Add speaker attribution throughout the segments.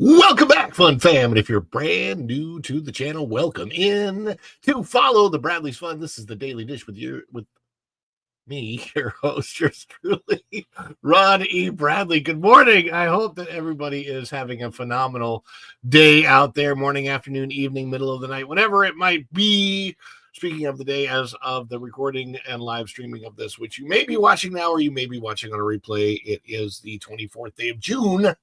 Speaker 1: Welcome back, Fun Fam, and if you're brand new to the channel, welcome in to Follow the Bradley's Fun. This is the Daily Dish with me, your host, yours truly, Ron E. Bradley. Good morning. I hope that everybody is having a phenomenal day out there, morning, afternoon, evening, middle of the night, whatever it might be. Speaking of the day, as of the recording and live streaming of this, which you may be watching now or you may be watching on a replay, it is the 24th day of June.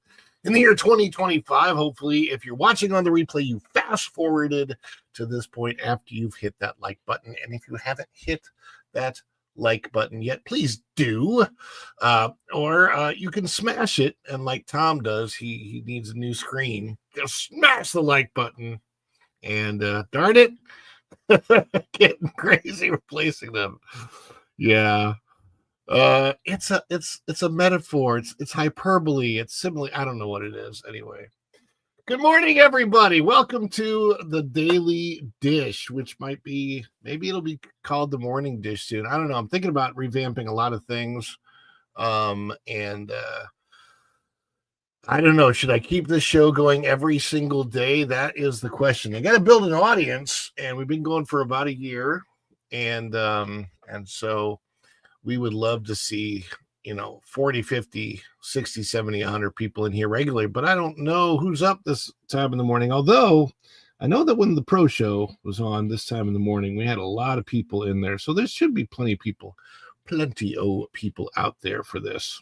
Speaker 1: In the year 2025, hopefully, if you're watching on the replay, you fast forwarded to this point after you've hit that like button. And if you haven't hit that like button yet, please do. Or you can smash it. And like Tom does, he needs a new screen. Just smash the like button. And darn it, getting crazy replacing them. Yeah. It's a metaphor. It's hyperbole. It's simile. I don't know what it is. Anyway, good morning, everybody. Welcome to the Daily Dish, which maybe it'll be called the Morning Dish soon. I don't know. I'm thinking about revamping a lot of things. And I don't know. Should I keep this show going every single day? That is the question. I got to build an audience, and we've been going for about a year, and so we would love to see, 40, 50, 60, 70, 100 people in here regularly, but I don't know who's up this time in the morning. Although I know that when the pro show was on this time in the morning, we had a lot of people in there. So there should be plenty of people out there for this.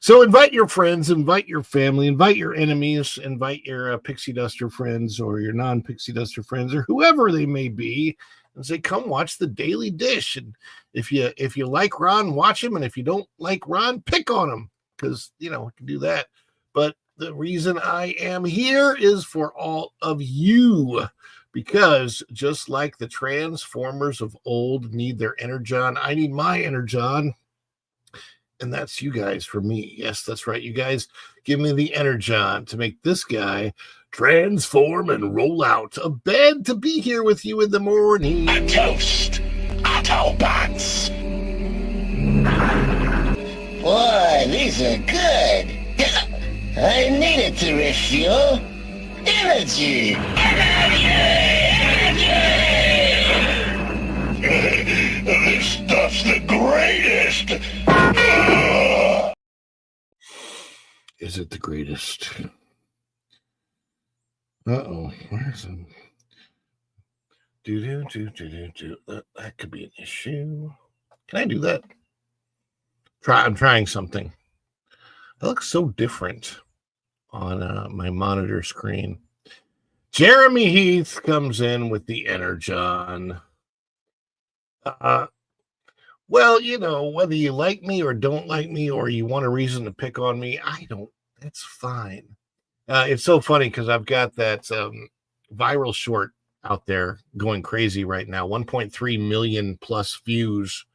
Speaker 1: So invite your friends, invite your family, invite your enemies, invite your Pixie Duster friends or your non-Pixie Duster friends or whoever they may be, and say, come watch the Daily Dish. And if you like Ron, watch him. And if you don't like Ron, pick on him, because, we can do that. But the reason I am here is for all of you, because just like the Transformers of old need their Energon, I need my Energon. And that's you guys for me. Yes, that's right. You guys give me the Energon to make this guy transform and roll out of bed to be here with you in the morning.
Speaker 2: A toast, Autobots. Boy, these are good. I needed to refuel. Energy. This stuff's the greatest.
Speaker 1: Is it the greatest? Uh-oh. Where's him? That could be an issue. Can I do that? I'm trying something. That looks so different on my monitor screen. Jeremy Heath comes in with the Energon. Well, whether you like me or don't like me, or you want a reason to pick on me, that's fine. It's so funny because I've got that viral short out there going crazy right now. 1.3 million plus views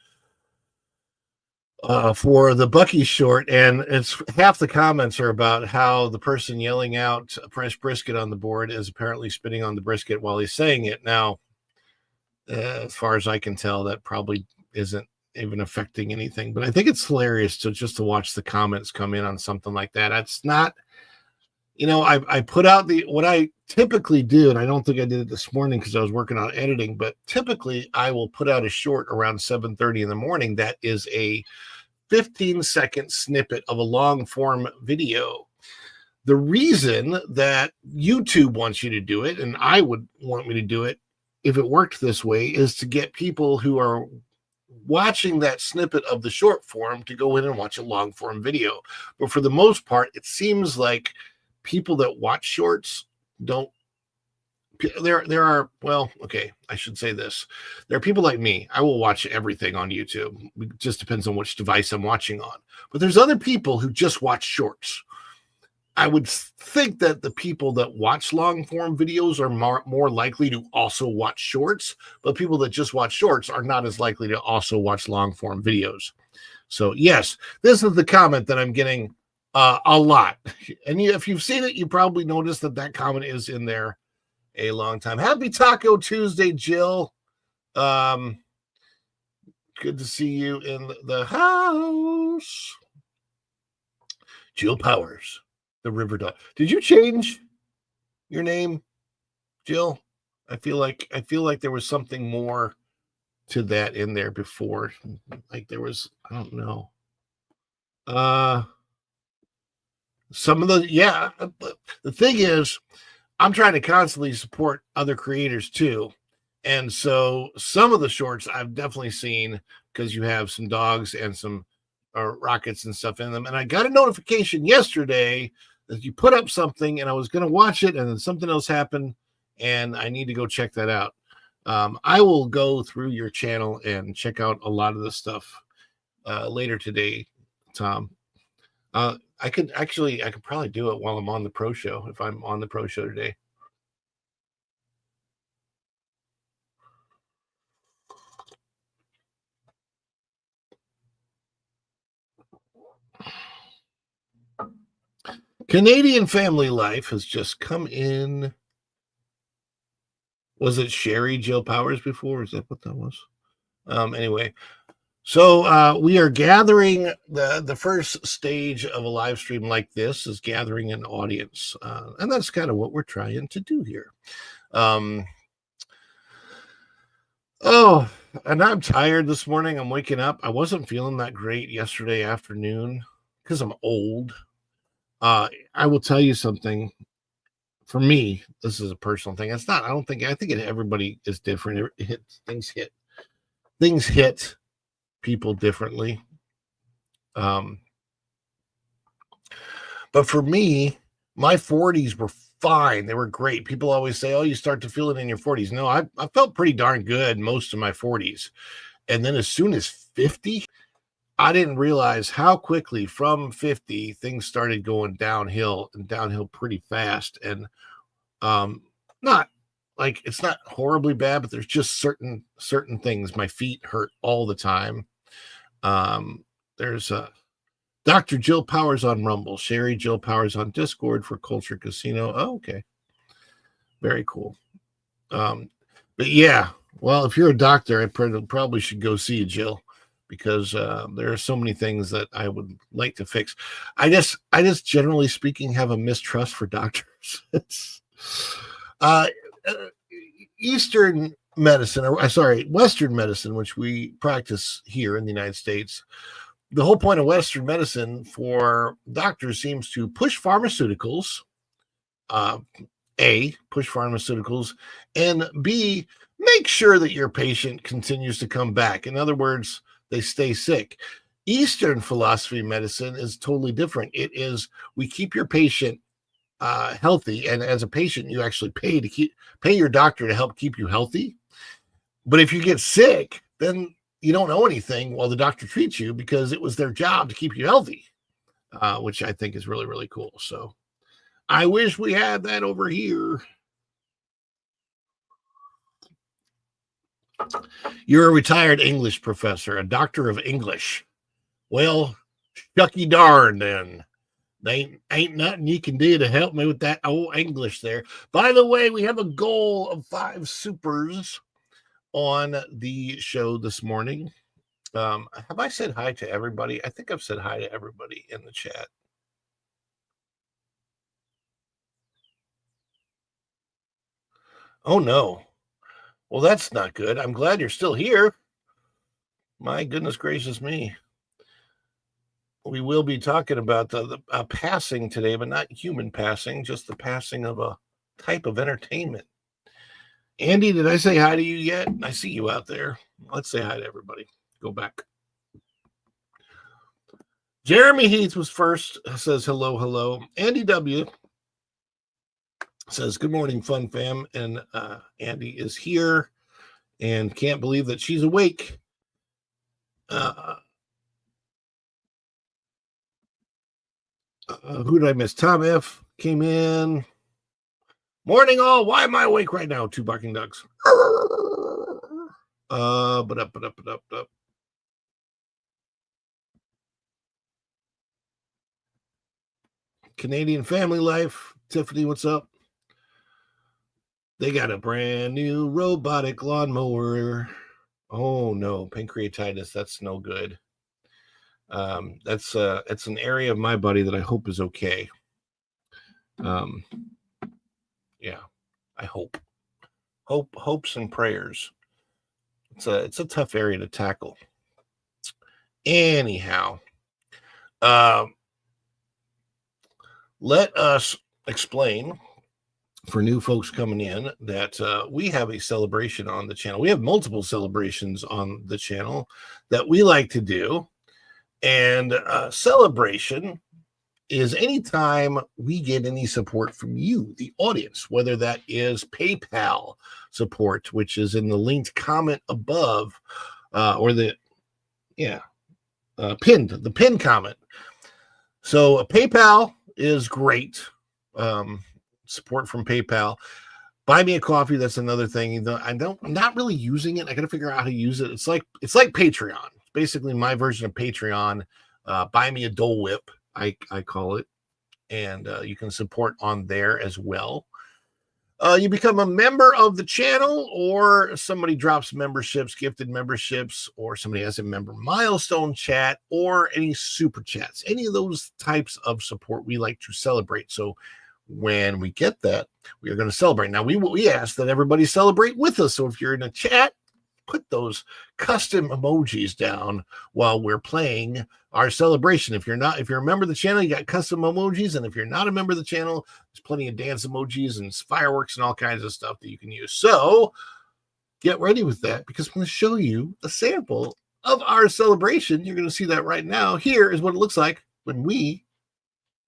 Speaker 1: for the Bucky short. And it's half the comments are about how the person yelling out fresh brisket on the board is apparently spitting on the brisket while he's saying it. Now, as far as I can tell, that probably isn't even affecting anything, but I think it's hilarious to watch the comments come in on something like that. It's not, I put out what I typically do, and I don't think I did it this morning because I was working on editing, but typically I will put out a short around 7:30 in the morning that is a 15-second snippet of a long form video. The reason that YouTube wants you to do it, and I would want me to do it if it worked this way, is to get people who are watching that snippet of the short form to go in and watch a long form video. But for the most part, it seems like people that watch shorts don't. There are, well, okay, I should say this. There are people like me. I will watch everything on YouTube. It just depends on which device I'm watching on. But there's other people who just watch shorts. I would think that the people that watch long form videos are more likely to also watch shorts, but people that just watch shorts are not as likely to also watch long form videos. So yes, this is the comment that I'm getting a lot. And if you've seen it, you probably noticed that comment is in there a long time. Happy Taco Tuesday, Jill. Good to see you in the house. Jill Powers, the River Dog. Did you change your name, Jill? I feel like there was something more to that in there before. Like there was, I don't know. Some of the thing is, I'm trying to constantly support other creators too. And so some of the shorts I've definitely seen because you have some dogs and some rockets and stuff in them. And I got a notification yesterday that you put up something and I was going to watch it and then something else happened and I need to go check that out. I will go through your channel and check out a lot of the stuff later today, Tom. I could probably do it while I'm on the pro show if I'm on the pro show today. Canadian Family Life has just come in. Was it Sherry Jill Powers before? Is that what that was? Anyway, so we are gathering the first stage of a live stream like this is gathering an audience, and that's kind of what we're trying to do here. Oh, and I'm tired this morning. I'm waking up. I wasn't feeling that great yesterday afternoon because I'm old. I will tell you something. For me, this is a personal thing. It's not. I think everybody is different. Things hit people differently. But for me, my 40s were fine. They were great. People always say, "Oh, you start to feel it in your 40s." No, I felt pretty darn good most of my 40s, and then as soon as 50. I didn't realize how quickly from 50 things started going downhill pretty fast. And not like it's not horribly bad, but there's just certain things. My feet hurt all the time. There's Dr. Jill Powers on Rumble, Sherry Jill Powers on Discord for Culture Casino. Oh, okay. Very cool. But yeah, well, if you're a doctor, I probably should go see you, Jill, because there are so many things that I would like to fix. I just generally speaking have a mistrust for doctors. Eastern medicine, Western medicine, which we practice here in the United States. The whole point of Western medicine for doctors seems to push pharmaceuticals, A, push pharmaceuticals, and B, make sure that your patient continues to come back. In other words, they stay sick. Eastern philosophy of medicine is totally different. It is, we keep your patient healthy, and as a patient, you actually pay your doctor to help keep you healthy. But if you get sick, then you don't know anything while the doctor treats you because it was their job to keep you healthy, which I think is really, really cool. So I wish we had that over here. You're a retired English professor, a doctor of English. Well, shucky darn then. Ain't nothing you can do to help me with that old English there. By the way, we have a goal of 5 supers on the show this morning. Have I said hi to everybody? I think I've said hi to everybody in the chat. Oh no. Well, that's not good. I'm glad you're still here. My goodness gracious me. We will be talking about the passing today, but not human passing, just the passing of a type of entertainment. Andy, did I say hi to you yet? I see you out there. Let's say hi to everybody. Go back. Jeremy Heath was first, says hello, hello. Andy W says, good morning, fun fam. And Andy is here and can't believe that she's awake. Who did I miss? Tom F came in. Morning, all. Why am I awake right now? Two barking dogs. But up. Canadian Family Life. Tiffany, what's up? They got a brand new robotic lawnmower. Oh no, pancreatitis. That's no good. That's an area of my body that I hope is okay. Yeah, I hope. Hopes and prayers. It's a tough area to tackle. Anyhow, let us explain for new folks coming in that we have a celebration on the channel. We have multiple celebrations on the channel that we like to do. And celebration is anytime we get any support from you, the audience, whether that is PayPal support, which is in the linked comment above, or the pinned comment. So PayPal is great. Support from PayPal. Buy me a coffee. That's another thing. I'm not really using it. I got to figure out how to use it. It's like Patreon. It's basically my version of Patreon. Buy me a Dole Whip, I call it, and you can support on there as well. You become a member of the channel, or somebody drops memberships, gifted memberships, or somebody has a member milestone chat, or any super chats. Any of those types of support we like to celebrate. So when we get that, we are going to celebrate. Now, we ask that everybody celebrate with us. So if you're in a chat, put those custom emojis down while we're playing our celebration. If you're a member of the channel, you got custom emojis. And if you're not a member of the channel, there's plenty of dance emojis and fireworks and all kinds of stuff that you can use. So get ready with that, because I'm going to show you a sample of our celebration. You're going to see that right now. Here is what it looks like when we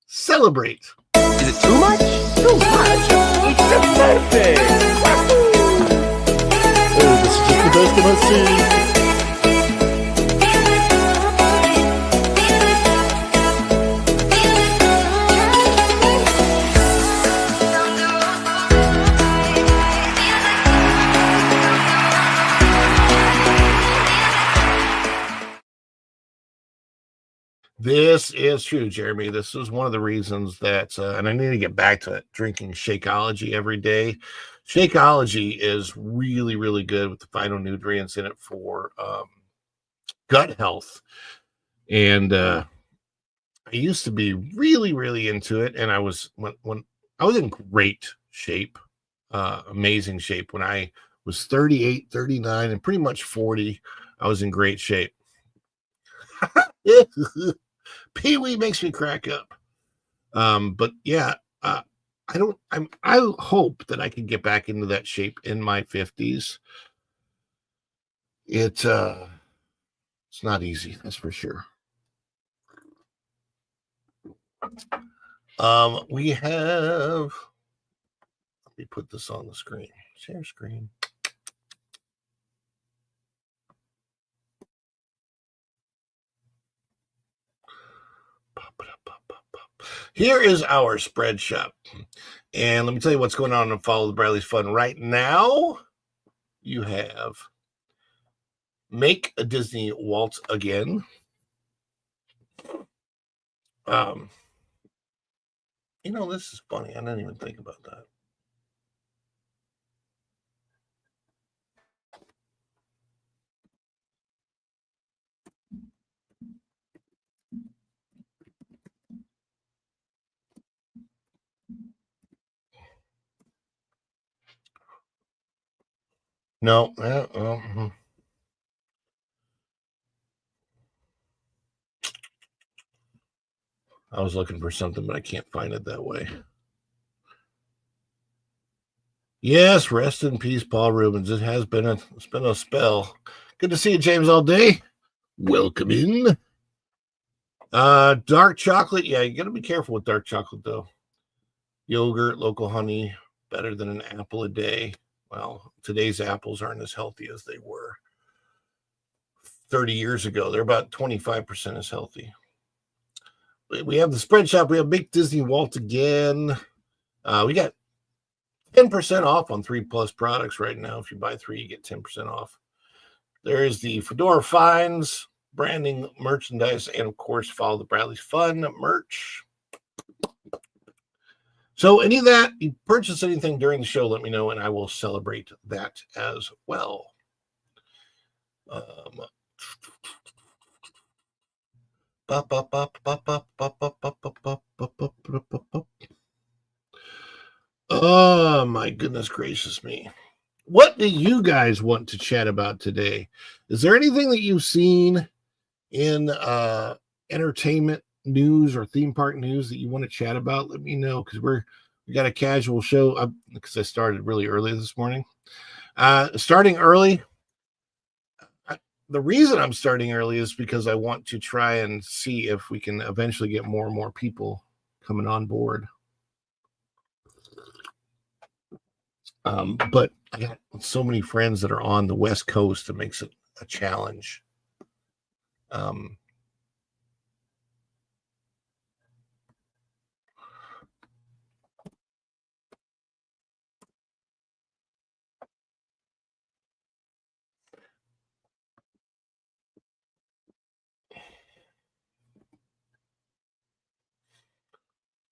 Speaker 1: celebrate.
Speaker 3: Is it too much? Too much? It's a perfect!
Speaker 4: Oh, this is just the best of my scene.
Speaker 1: This is true, Jeremy. This is one of the reasons that, and I need to get back to it, drinking Shakeology every day. Shakeology is really, really good with the phytonutrients in it for gut health. And I used to be really, really into it. And I was, when I was in great shape, amazing shape. When I was 38, 39, and pretty much 40, I was in great shape. Pee-wee makes me crack up. But yeah, I hope that I can get back into that shape in my 50s. It's not easy, that's for sure. We have, let me put this on the screen. Share screen. Here is our spread shop. And let me tell you what's going on in Follow the Bradley's Fun right now. You have Make a Disney Waltz Again. This is funny. I didn't even think about that. No. I was looking for something, but I can't find it that way. Yes, rest in peace, Paul Rubens. It's been a spell. Good to see you, James, all day. Welcome in. Dark chocolate. Yeah, you got to be careful with dark chocolate, though. Yogurt, local honey, better than an apple a day. Well, today's apples aren't as healthy as they were 30 years ago. They're about 25% as healthy. We have the spread shop. We have Big Disney Walt again. We got 10% off on 3+ products right now. If you buy 3, you get 10% off. There is the Fedora Finds, branding, merchandise, and of course, follow the Bradley's Fun merch. So any of that, you purchase anything during the show, let me know, and I will celebrate that as well. Oh, my goodness gracious me. What do you guys want to chat about today? Is there anything that you've seen in entertainment news or theme park news that you want to chat about? Let me know, because we got a casual show because I started really early this morning. Starting early. The reason I'm starting early is because I want to try and see if we can eventually get more and more people coming on board. But I got so many friends that are on the West Coast that makes it a challenge.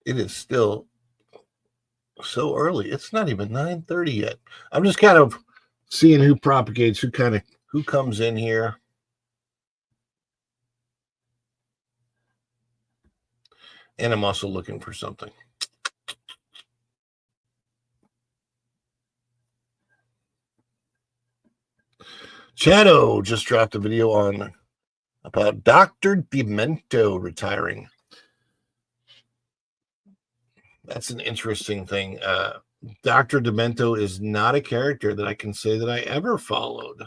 Speaker 1: It is still so early. It's not even 9:30 yet. I'm just kind of seeing who propagates, who comes in here. And I'm also looking for something. Chado just dropped a video about Dr. Demento retiring. That's an interesting thing. Dr. Demento is not a character that I can say that I ever followed.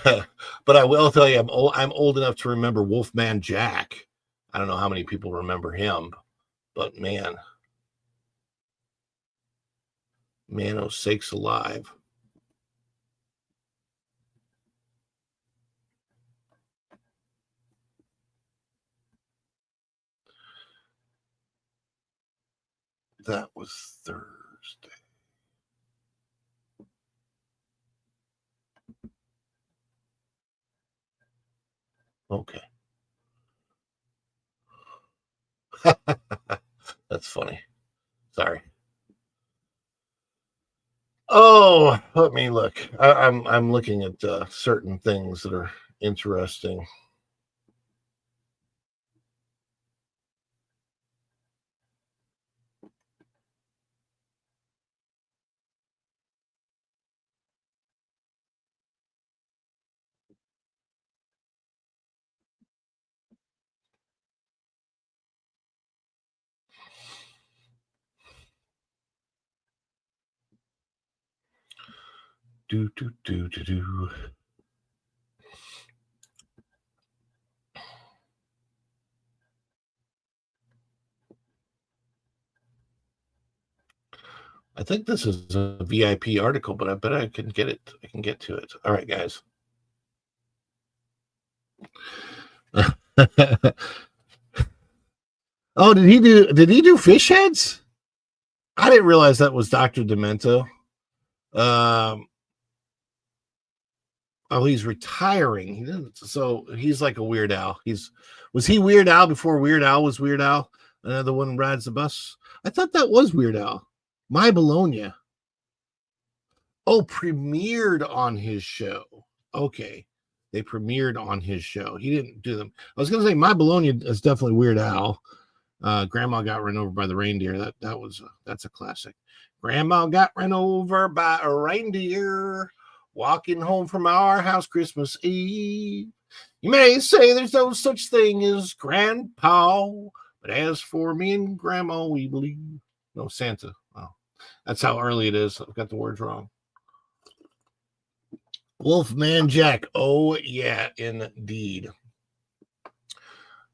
Speaker 1: But I will tell you, I'm old enough to remember Wolfman Jack. I don't know how many people remember him, but man, oh sakes alive. That was Thursday. Okay. That's funny. Sorry. Oh, let me look. I'm looking at certain things that are interesting. Do. I think this is a VIP article, but I bet I can get it. I can get to it. All right, guys. Oh, did he do fish heads? I didn't realize that was Dr. Demento. Oh, he's retiring. He didn't, so he's like a Weird Al. Was he Weird Al before Weird Al was Weird Al? Another one rides the bus. I thought that was Weird Al. My Bologna. Oh, premiered on his show. Okay. They premiered on his show. He didn't do them. I was going to say My Bologna is definitely Weird Al. Grandma got run over by the reindeer. That's a classic. Grandma got run over by a reindeer walking home from our house Christmas Eve. You may say there's no such thing as Grandpa, but as for me and Grandma, we believe. No, Santa. Wow. That's how early it is. I've got the words wrong. Wolfman Jack. Oh, yeah, indeed.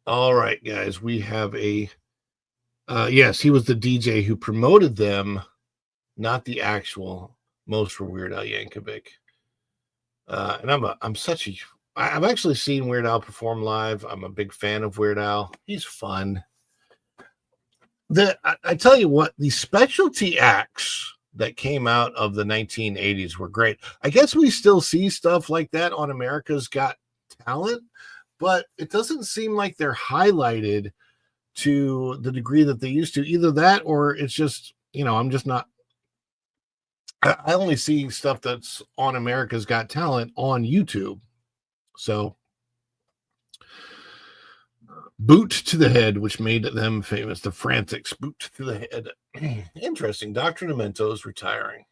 Speaker 1: All right, guys. We have a... yes, he was the DJ who promoted them, not the actual Most for Weird Al Yankovic. And I've actually seen Weird Al perform live. I'm a big fan of Weird Al. He's fun. I tell you what, the specialty acts that came out of the 1980s were great. I guess we still see stuff like that on America's Got Talent, but it doesn't seem like they're highlighted to the degree that they used to. Either that or it's just, I'm just not. I only see stuff that's on America's Got Talent on YouTube. So, Boot to the Head, which made them famous. The Frantics, Boot to the Head. Interesting. Dr. Demento's retiring.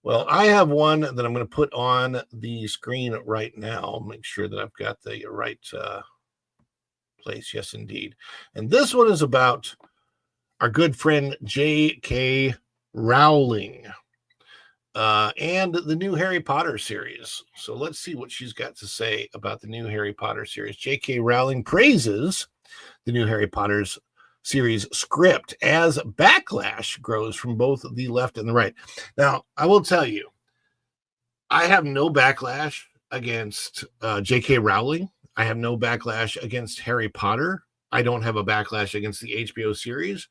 Speaker 1: Well, I have one that I'm going to put on the screen right now. Make sure that I've got the right place. Yes, indeed. And this one is about our good friend J.K. Rowling and the new Harry Potter series. So let's see what she's got to say about the new Harry Potter series. J.K. Rowling praises the new Harry Potter's series script as backlash grows from both the left and the right. Now, I will tell you, I have no backlash against J.K. Rowling. I have no backlash against Harry Potter. I don't have a backlash against the HBO series,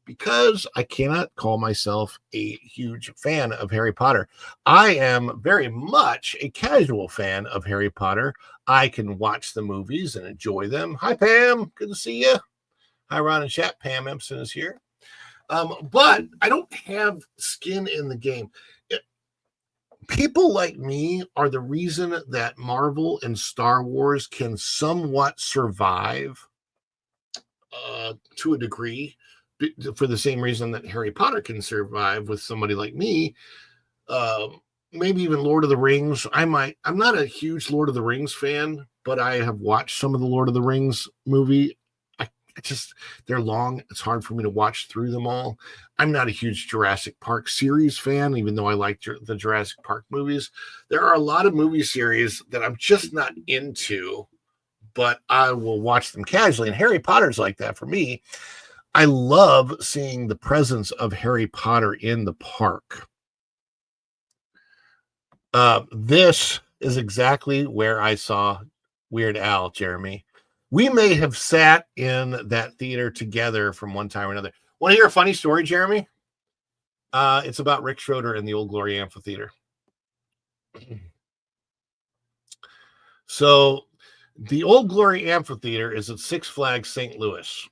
Speaker 1: because I cannot call myself a huge fan of Harry Potter. I am very much a casual fan of Harry Potter. I can watch the movies and enjoy them. Hi, Pam. Good to see you. Hi, Ron and chat. Pam Empson is here. But I don't have skin in the game. People like me are the reason that Marvel and Star Wars can somewhat survive to a degree, for the same reason that Harry Potter can survive with somebody like me. Maybe even Lord of the Rings. I'm not a huge Lord of the Rings fan, but I have watched some of the Lord of the Rings movie. They're long. It's hard for me to watch through them all. I'm not a huge Jurassic Park series fan, even though I like the Jurassic Park movies. There are a lot of movie series that I'm just not into, but I will watch them casually. And Harry Potter's like that for me. I love seeing the presence of Harry Potter in the park. This is exactly where I saw Weird Al, Jeremy. We may have sat in that theater together from one time or another. Want to hear a funny story, Jeremy? It's about Rick Schroeder in the Old Glory Amphitheater. So the Old Glory Amphitheater is at Six Flags St. Louis.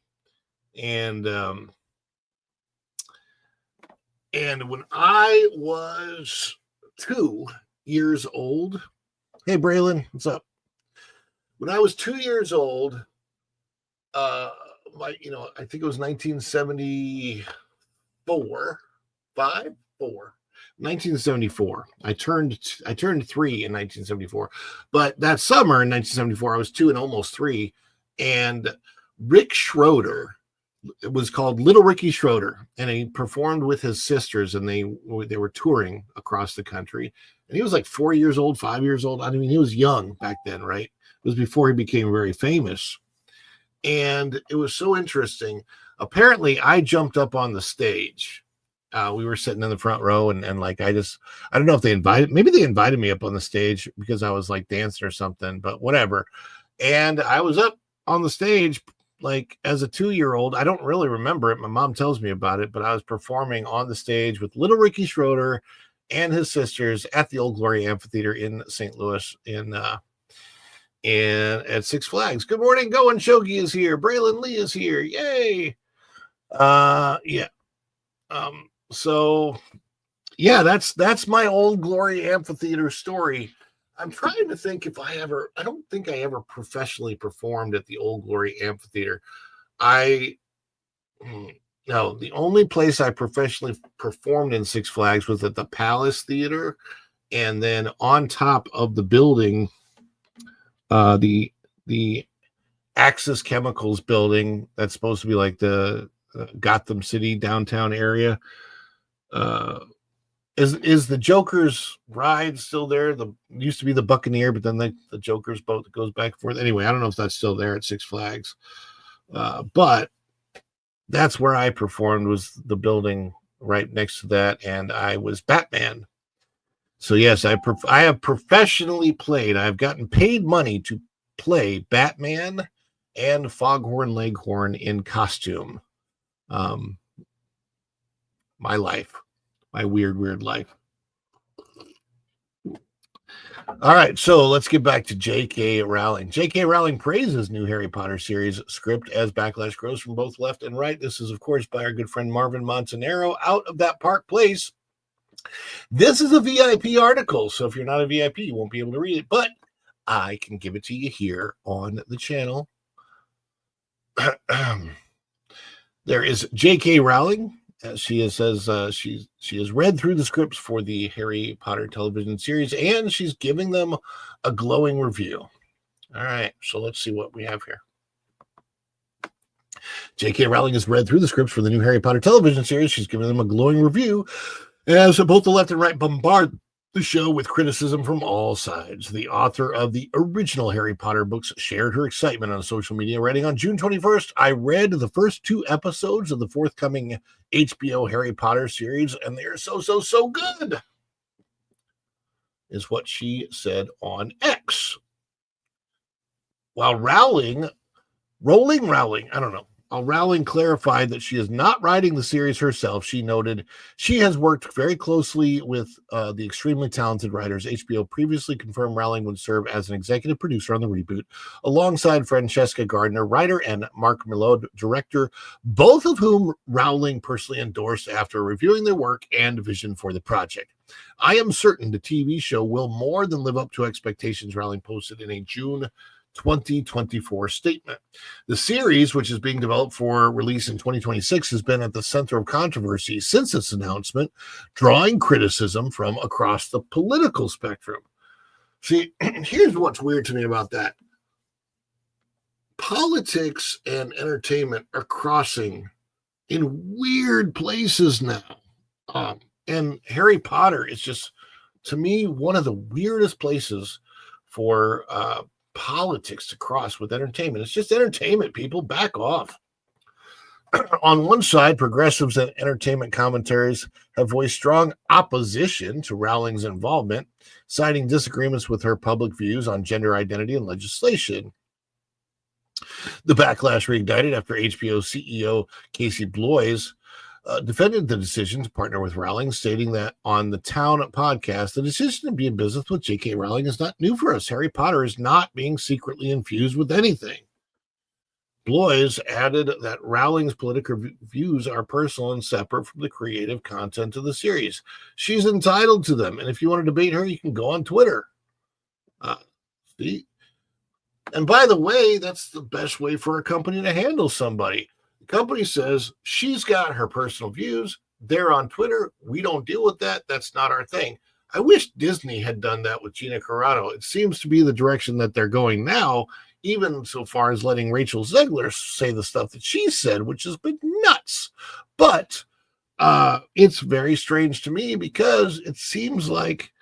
Speaker 1: And when I was 2 years old, hey Braylon, what's up? When I was 2 years old, I think it was 1974, 1974. I turned 3 in 1974, but that summer in 1974, I was 2 and almost 3, and Rick Schroeder. It was called Little Ricky Schroeder, and he performed with his sisters, and they were touring across the country. And he was like 4 years old, 5 years old. I mean, he was young back then, right? It was before he became very famous. And it was so interesting. Apparently, I jumped up on the stage. We were sitting in the front row, and I don't know if they invited me up on the stage because I was like dancing or something, but whatever. And I was up on the stage like as a 2-year-old. I don't really remember it. My mom tells me about it, but I was performing on the stage with Little Ricky Schroeder and his sisters at the Old Glory Amphitheater in St. Louis at Six Flags. Good morning, Going Shogi is here. Braylon Lee is here. Yay. So yeah, that's my Old Glory Amphitheater story. I'm trying to think I don't think I ever professionally performed at the Old Glory Amphitheater. I no, the only place I professionally performed in Six Flags was at the Palace Theater, and then on top of the building, the Axis Chemicals building that's supposed to be like the Gotham City downtown area. Uh, is the Joker's ride still there? The used to be the Buccaneer, but then the Joker's boat that goes back and forth. Anyway, I don't know if that's still there at Six Flags, but that's where I performed, was the building right next to that, and I was Batman. So yes, I have professionally played. I've gotten paid money to play Batman and Foghorn Leghorn in costume. My life, my weird life. All right, so let's get back to J.K. Rowling. J.K. Rowling praises new Harry Potter series script as backlash grows from both left and right. This is, of course, by our good friend Marvin Montanaro out of That Park Place. This is a VIP article, so if you're not a VIP, you won't be able to read it, but I can give it to you here on the channel. There is J.K. Rowling. She says she has read through the scripts for the Harry Potter television series, and she's giving them a glowing review. All right, so let's see what we have here. J.K. Rowling has read through the scripts for the new Harry Potter television series. She's giving them a glowing review, as both the left and right bombard the show with criticism from all sides. The author of the original Harry Potter books shared her excitement on social media, writing on June 21st, "I read the first 2 episodes of the forthcoming HBO Harry Potter series, and they are so good," is what she said on X. While Rowling, Rowling clarified that she is not writing the series herself. She noted she has worked very closely with the extremely talented writers. HBO previously confirmed Rowling would serve as an executive producer on the reboot, alongside Francesca Gardner, writer, and Mark Millot, director, both of whom Rowling personally endorsed after reviewing their work and vision for the project. "I am certain the TV show will more than live up to expectations," Rowling posted in a June 2024 statement. The series, which is being developed for release in 2026, has been at the center of controversy since its announcement, drawing criticism from across the political spectrum. See, here's what's weird to me about that. Politics and entertainment are crossing in weird places now. And Harry Potter is just, to me, one of the weirdest places for politics to cross with entertainment. It's just entertainment, people. Back off. On one side, progressives and entertainment commentaries have voiced strong opposition to Rowling's involvement, citing disagreements with her public views on gender identity and legislation. The backlash reignited after HBO CEO Casey Bloys defended the decision to partner with Rowling, stating that on the Town podcast, the decision to be in business with J.K. Rowling is not new for us. Harry Potter is not being secretly infused with anything. Bloys added that Rowling's political views are personal and separate from the creative content of the series. She's entitled to them, and if you want to debate her, you can go on Twitter. See? And by the way, that's the best way for a company to handle somebody. Company says she's got her personal views. They're on Twitter. We don't deal with that. That's not our thing. I wish Disney had done that with Gina Carano. It seems to be the direction that they're going now, even so far as letting Rachel Zegler say the stuff that she said, which has been nuts. But it's very strange to me because it seems like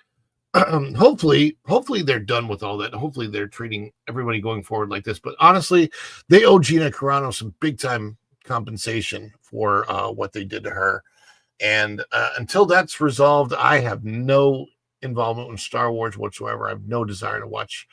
Speaker 1: hopefully they're done with all that. Hopefully they're treating everybody going forward like this. But honestly, they owe Gina Carano some big time compensation for what they did to her, and until that's resolved, I have no involvement in Star Wars whatsoever. I have no desire to watch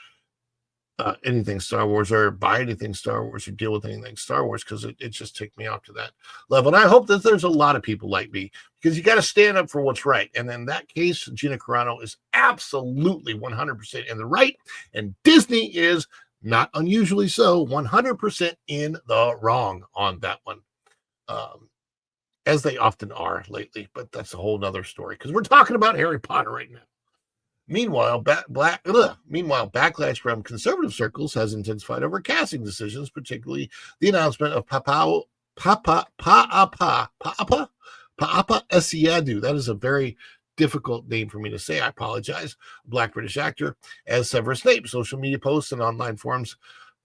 Speaker 1: anything Star Wars or buy anything Star Wars or deal with anything Star Wars, because it just took me out to that level. And I hope that there's a lot of people like me, because you got to stand up for what's right. And in that case, Gina Carano is absolutely 100% in the right, and Disney is, not unusually so, 100% in the wrong on that one, as they often are lately. But that's a whole nother story, because we're talking about Harry Potter right now. Meanwhile, backlash from conservative circles has intensified over casting decisions, particularly the announcement of Paapa Esiadu. That is a very difficult name for me to say. I apologize. A Black British actor as Severus Snape. Social media posts and online forums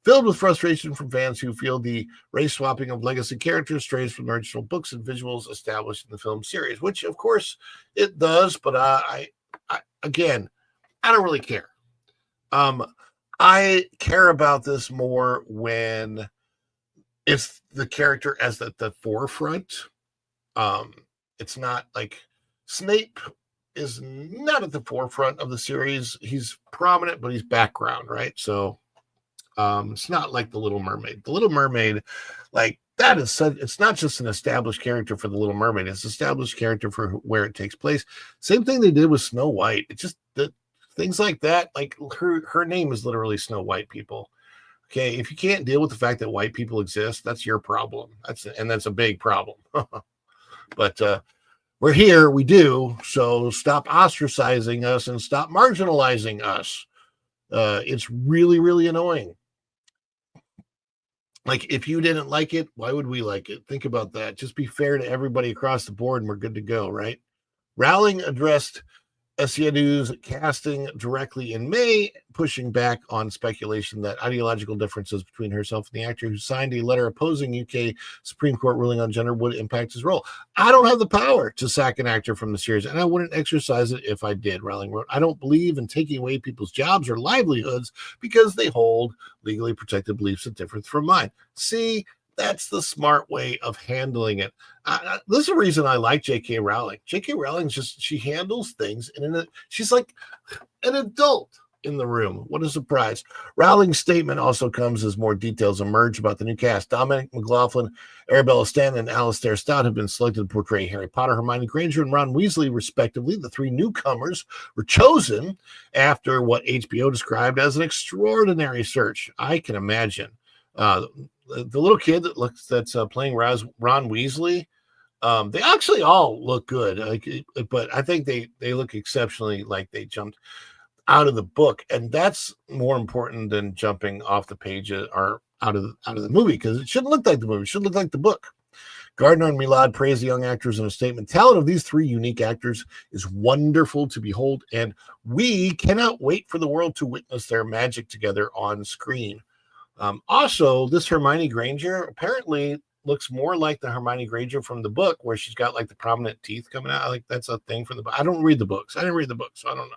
Speaker 1: filled with frustration from fans who feel the race swapping of legacy characters strays from the original books and visuals established in the film series, which of course it does. But again, I don't really care. I care about this more when it's the character as at the forefront. It's not like Snape is not at the forefront of the series. He's prominent, but he's background, right? So it's not like the Little Mermaid. The Little Mermaid, like that is such, it's not just an established character for the Little Mermaid. It's an established character for where it takes place. Same thing they did with Snow White. It just the things like that. Like her name is literally Snow White. People. Okay, if you can't deal with the fact that white people exist, that's your problem. That's a big problem. But we're here, we do. So stop ostracizing us and stop marginalizing us. It's really, really annoying. Like, if you didn't like it, why would we like it? Think about that. Just be fair to everybody across the board and we're good to go, right? Rowling addressed Esiadu's casting directly in May, pushing back on speculation that ideological differences between herself and the actor who signed a letter opposing UK Supreme Court ruling on gender would impact his role. I don't have the power to sack an actor from the series, and I wouldn't exercise it if I did, Rowling wrote. I don't believe in taking away people's jobs or livelihoods because they hold legally protected beliefs that differ from mine. See, that's the smart way of handling it. This is the reason I like J.K. Rowling. J.K. Rowling she handles things, and she's like an adult in the room. What a surprise. Rowling's statement also comes as more details emerge about the new cast. Dominic McLaughlin, Arabella Stanton, and Alistair Stout have been selected to portray Harry Potter, Hermione Granger, and Ron Weasley, respectively. The three newcomers were chosen after what HBO described as an extraordinary search. I can imagine. The little kid that's playing Ron Weasley, they actually all look good, but I think they look exceptionally like they jumped out of the book, and that's more important than jumping off the page or out of the movie, because it shouldn't look like the movie. It should look like the book. Gardner and Milad praised the young actors in a statement. Talent of these three unique actors is wonderful to behold, and we cannot wait for the world to witness their magic together on screen. Also, this Hermione Granger apparently looks more like the Hermione Granger from the book, where she's got like the prominent teeth coming out. Like that's a thing from the book. I don't read the books. I didn't read the books, so I don't know.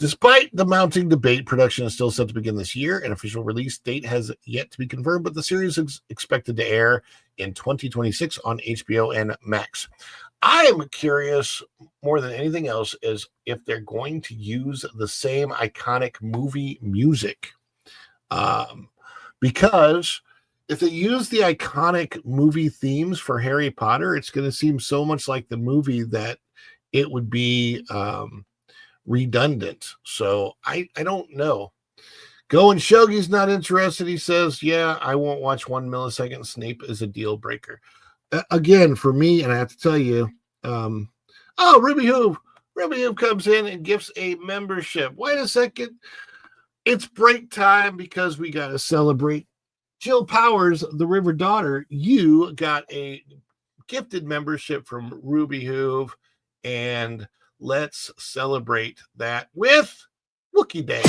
Speaker 1: Despite the mounting debate, production is still set to begin this year. An official release date has yet to be confirmed, but the series is expected to air in 2026 on HBO and Max. I am curious more than anything else is if they're going to use the same iconic movie music. Because if they use the iconic movie themes for Harry Potter, it's going to seem so much like the movie that it would be redundant. So I don't know. Going Shogi's not interested. He says, yeah, I won't watch 1 millisecond. Snape is a deal breaker. Again, for me, and I have to tell you, Ruby Hoove comes in and gifts a membership. Wait a second. It's break time because we got to celebrate Jill Powers, the River Daughter. You got a gifted membership from Ruby Hoove, and let's celebrate that with Wookiee Day.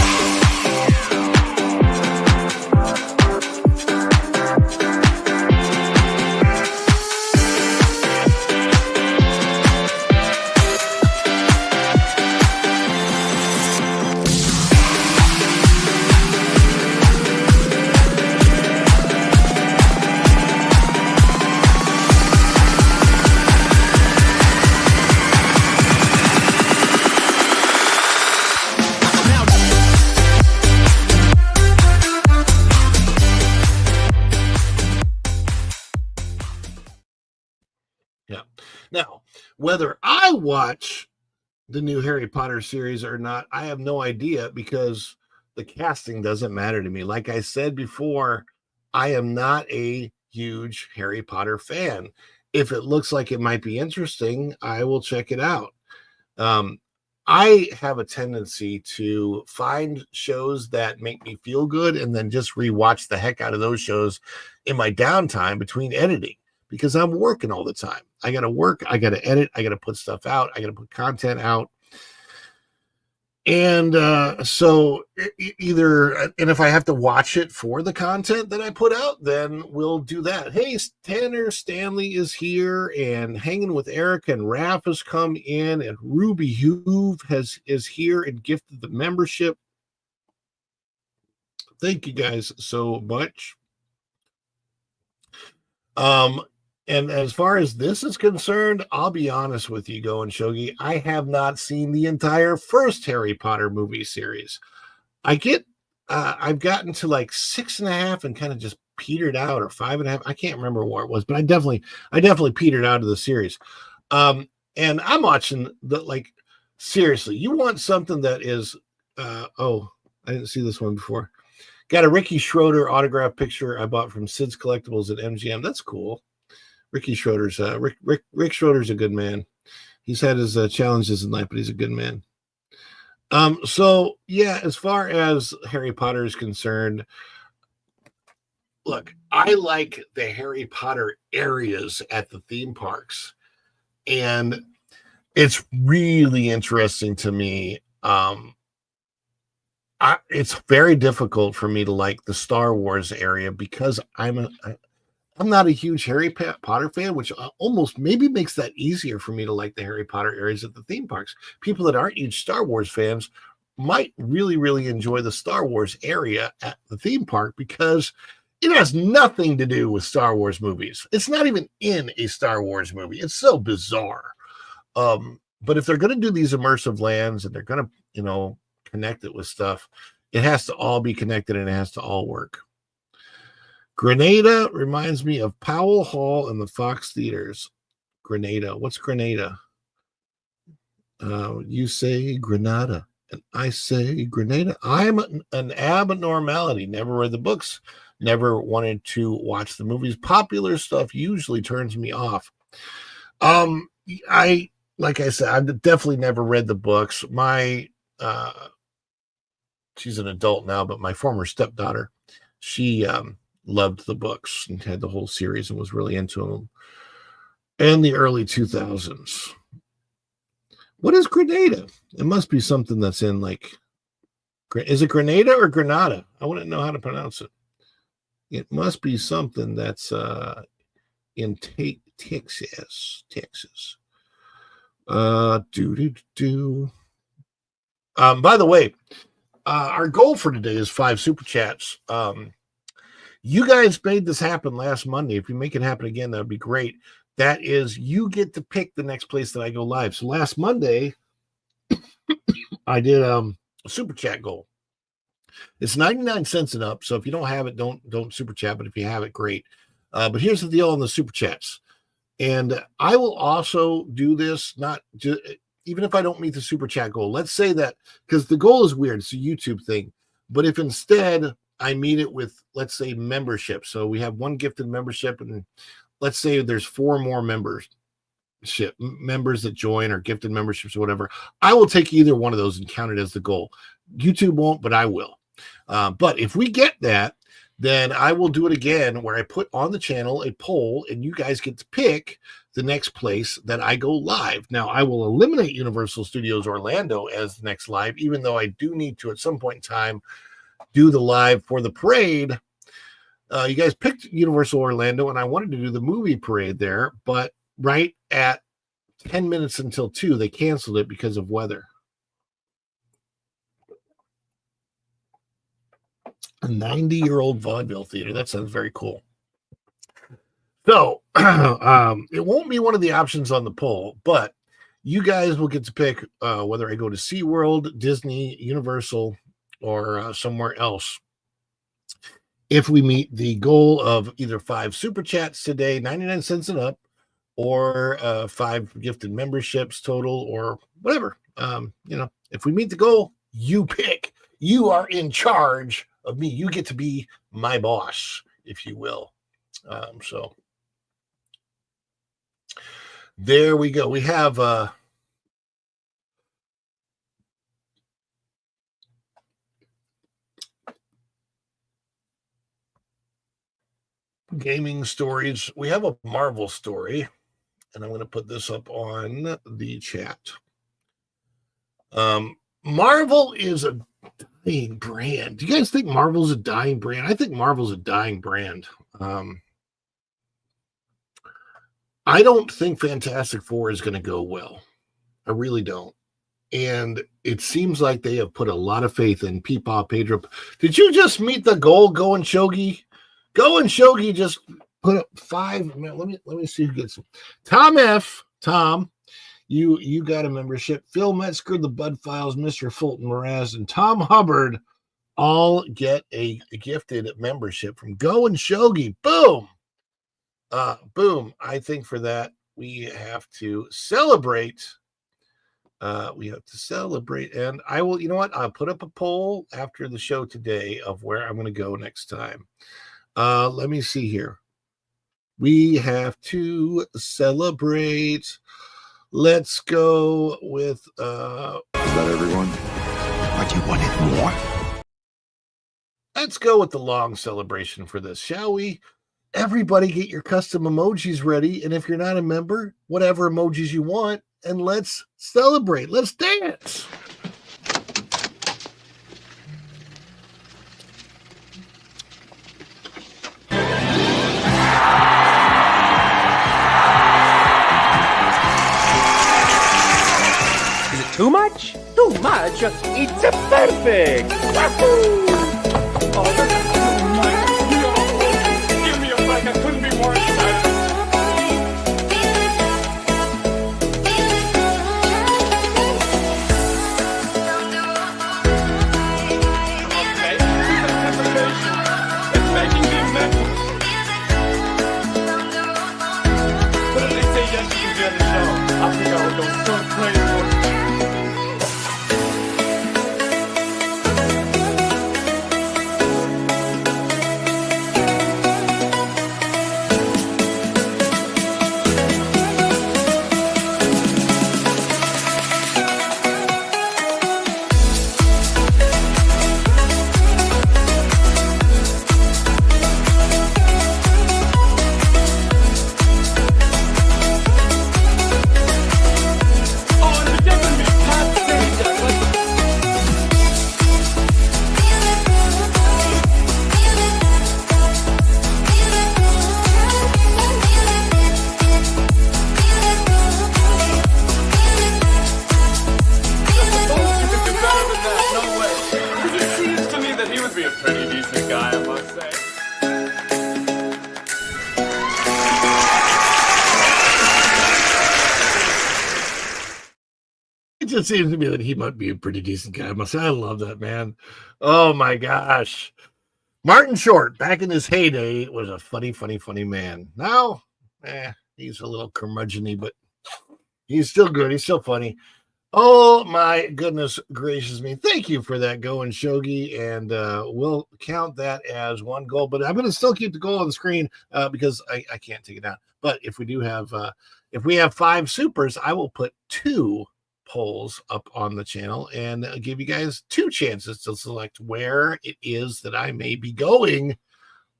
Speaker 1: Yeah. Now, whether I watch the new Harry Potter series or not, I have no idea because the casting doesn't matter to me. Like I said before, I am not a huge Harry Potter fan. If it looks like it might be interesting, I will check it out. I have a tendency to find shows that make me feel good and then just rewatch the heck out of those shows in my downtime between editing because I'm working all the time. I got to work, I got to edit, I got to put stuff out, I got to put content out. And so either, and if I have to watch it for the content that I put out, then we'll do that. Hey, Tanner Stanley is here, and hanging with Eric and Raph has come in, and Ruby Hoove is here and gifted the membership. Thank you guys so much. And as far as this is concerned, I'll be honest with you, Go and Shogi. I have not seen the entire first Harry Potter movie series. I've gotten to like 6.5 and kind of just petered out, or 5.5. I can't remember where it was, but I definitely petered out of the series. And I'm watching seriously, you want something that is, I didn't see this one before. Got a Ricky Schroeder autograph picture I bought from Sid's Collectibles at MGM. That's cool. Ricky Schroeder's Rick Schroeder's a good man. He's had his challenges in life, but he's a good man. So yeah, as far as Harry Potter is concerned, look, I like the Harry Potter areas at the theme parks, and it's really interesting to me. It's very difficult for me to like the Star Wars area because I'm not a huge Harry Potter fan, which almost maybe makes that easier for me to like the Harry Potter areas at the theme parks. People that aren't huge Star Wars fans might really, really enjoy the Star Wars area at the theme park because it has nothing to do with Star Wars movies. It's not even in a Star Wars movie. It's so bizarre. But if they're going to do these immersive lands and they're going to, connect it with stuff, it has to all be connected and it has to all work. Grenada reminds me of Powell Hall and the Fox Theaters. Grenada. What's Grenada? You say Granada, and I say Grenada. I'm an abnormality. Never read the books. Never wanted to watch the movies. Popular stuff usually turns me off. Like I said, I've definitely never read the books. She's an adult now, but my former stepdaughter, she loved the books and had the whole series and was really into them in the early 2000s. What is Grenada? It must be something that's in is it Grenada or Granada? I wouldn't know how to pronounce it. It must be something that's in Texas. By the way, our goal for today is 5 super chats. You guys made this happen last Monday. If you make it happen again, that would be great. That is, you get to pick the next place that I go live. So last Monday, I did a super chat goal. It's 99 cents and up. So if you don't have it, don't super chat. But if you have it, great. But here's the deal on the super chats. And I will also do this, even if I don't meet the super chat goal. Let's say that, because the goal is weird. It's a YouTube thing. But if instead I meet it with, let's say, membership. So we have one gifted membership, and let's say there's 4 more members that join or gifted memberships or whatever. I will take either one of those and count it as the goal. YouTube won't, but I will. But if we get that, then I will do it again where I put on the channel a poll and you guys get to pick the next place that I go live. Now, I will eliminate Universal Studios Orlando as the next live, even though I do need to at some point in time do the live for the parade. You guys picked Universal Orlando, and I wanted to do the movie parade there, but right at 10 minutes until 2, they canceled it because of weather. A 90-year-old vaudeville theater. That sounds very cool. So it won't be one of the options on the poll, but you guys will get to pick whether I go to SeaWorld, Disney, Universal, or somewhere else. If we meet the goal of either 5 super chats today, 99 cents and up, or 5 gifted memberships total, or whatever. If we meet the goal, you pick. You are in charge of me. You get to be my boss, if you will. So there we go. We have gaming stories. We have a Marvel story, and I'm going to put this up on the chat. Marvel is a dying brand. Do you guys think Marvel's a dying brand? I think Marvel's a dying brand. I don't think Fantastic Four is going to go well. I really don't. And it seems like they have put a lot of faith in Peepaw Pedro. Did you just meet the goal, Going Shogi? Going Shogi just put up 5. Man, let me see who gets it. Tom F. Tom, you got a membership. Phil Metzger, the Bud Files, Mr. Fulton Mraz, and Tom Hubbard all get a gifted membership from Going Shogi. Boom. Boom. I think for that we have to celebrate. And I will, you know what? I'll put up a poll after the show today of where I'm going to go next time. Let me see here. We have to celebrate. Let's go with
Speaker 5: Is that everyone? But you wanted more?
Speaker 1: Let's go with the long celebration for this, shall we? Everybody get your custom emojis ready, and if you're not a member, whatever emojis you want, and let's celebrate. Let's dance.
Speaker 6: Is it too much? Too much? It's perfect! Wahoo! Oh, that's too much. Give me a break. I couldn't be more excited. It's making me mental. But if they say yes, you can be on the show. I think I would go so crazy.
Speaker 1: It just seems to me that he might be a pretty decent guy. I must say, I love that man. Oh my gosh. Martin Short, back in his heyday, was a funny man. Now, he's a little curmudgeon-y, but he's still good. He's still funny. Oh my goodness gracious me. Thank you for that, Going Shogi. And we'll count that as one goal. But I'm going to still keep the goal on the screen because I can't take it down. But if we do have, if we have 5 supers, I will put 2 polls up on the channel and give you guys 2 chances to select where it is that I may be going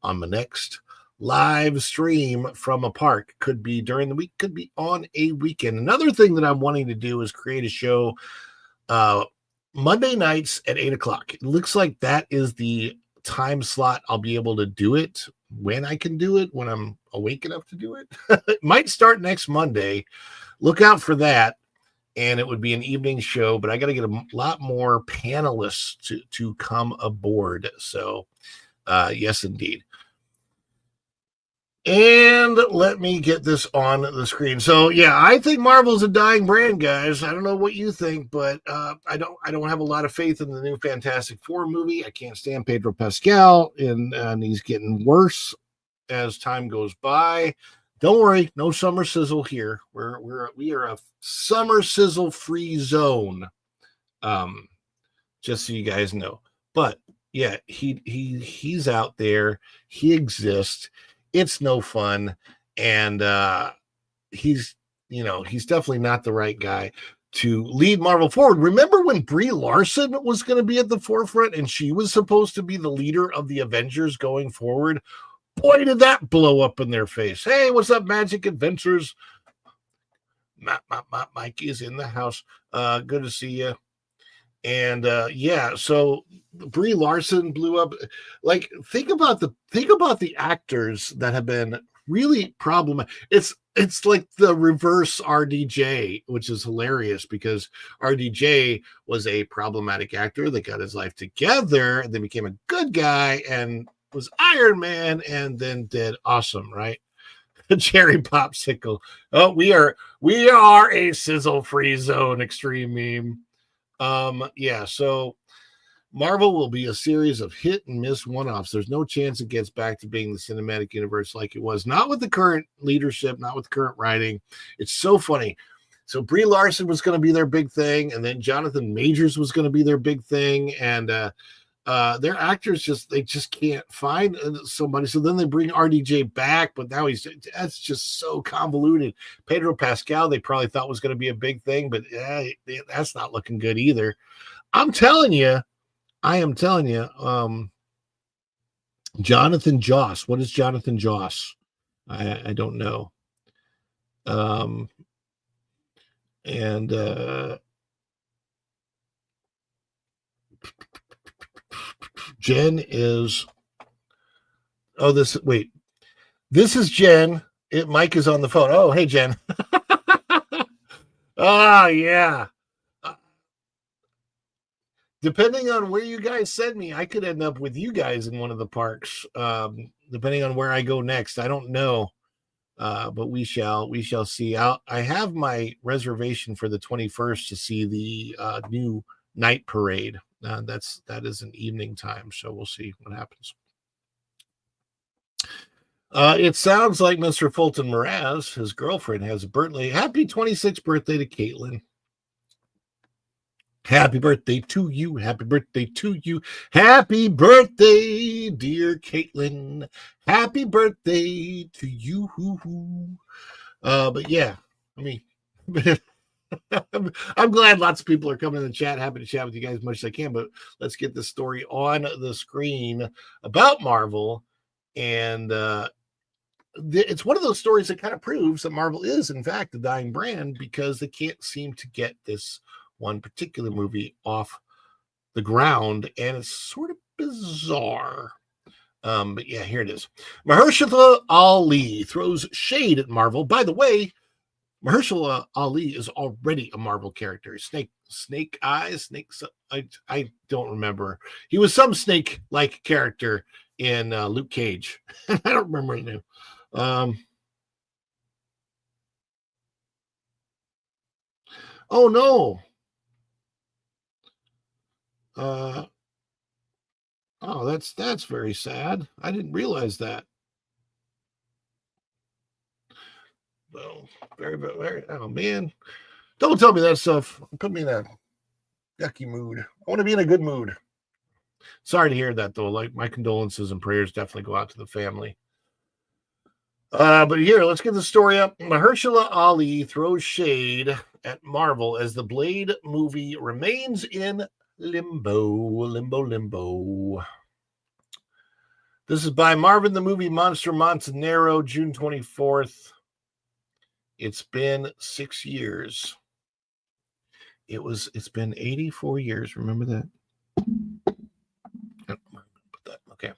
Speaker 1: on the next live stream from a park. Could be during the week, could be on a weekend. Another thing that I'm wanting to do is create a show Monday nights at 8 o'clock. It looks like that is the time slot I'll be able to do it when I can do it, when I'm awake enough to do it. It might start next Monday. Look out for that. And it would be an evening show, but I got to get a lot more panelists to come aboard. So, yes, indeed. And let me get this on the screen. So, yeah, I think Marvel's a dying brand, guys. I don't know what you think, but I don't have a lot of faith in the new Fantastic Four movie. I can't stand Pedro Pascal, and he's getting worse as time goes by. Don't worry, no summer sizzle here. We are a summer sizzle free zone. Just so you guys know. But yeah, he's out there. He exists. It's no fun, and he's definitely not the right guy to lead Marvel forward. Remember when Brie Larson was going to be at the forefront, and she was supposed to be the leader of the Avengers going forward? boy, did that blow up in their face. Hey, what's up, Magic Adventures? Mike is in the house. Good to see you. And yeah, so Brie Larson blew up. Like, think about the actors that have been really problematic. It's like the reverse RDJ, which is hilarious because RDJ was a problematic actor that got his life together and then became a good guy and was Iron Man and then did awesome, right? Cherry popsicle. Oh, we are a sizzle-free zone extreme meme. Yeah, so Marvel will be a series of hit and miss one-offs. There's no chance it gets back to being the cinematic universe like it was. Not with the current leadership, not with the current writing. It's so funny. So Brie Larson was going to be their big thing, and then Jonathan Majors was going to be their big thing, and their actors just can't find somebody. So then they bring RDJ back, but now that's just so convoluted. Pedro Pascal, they probably thought was going to be a big thing, but that's not looking good either. I am telling you, Jonathan Joss. What is Jonathan Joss? I don't know. Jen is. Oh, this is Jen. Mike is on the phone. Oh, hey, Jen. Oh, yeah. Depending on where you guys send me, I could end up with you guys in one of the parks. Depending on where I go next, I don't know, but we shall see. I have my reservation for the 21st to see the new night parade. That is an evening time, so we'll see what happens. It sounds like Mr. Fulton Mraz, his girlfriend, has a birthday. Happy 26th birthday to Caitlin. Happy birthday to you. Happy birthday to you. Happy birthday, dear Caitlin. Happy birthday to you. But yeah, I mean, I'm glad lots of people are coming in the chat. Happy to chat with you guys as much as I can, but let's get this story on the screen about Marvel. And it's one of those stories that kind of proves that Marvel is, in fact, a dying brand because they can't seem to get this one particular movie off the ground, and it's sort of bizarre. But yeah, here it is. Mahershala Ali throws shade at Marvel. By the way, Mahershala Ali is already a Marvel character. Snake Eyes. I don't remember. He was some snake-like character in Luke Cage. I don't remember his name. Oh no. Oh, that's very sad. I didn't realize that. Well, very. Oh man, don't tell me that stuff. Put me in a yucky mood. I want to be in a good mood. Sorry to hear that, though. Like, my condolences and prayers definitely go out to the family. But here, let's get the story up. Mahershala Ali throws shade at Marvel as the Blade movie remains in limbo. This is by Marvin the Movie Monster Montanero, June 24th. It's been 6 years. It's been 84 years. Remember that? Okay.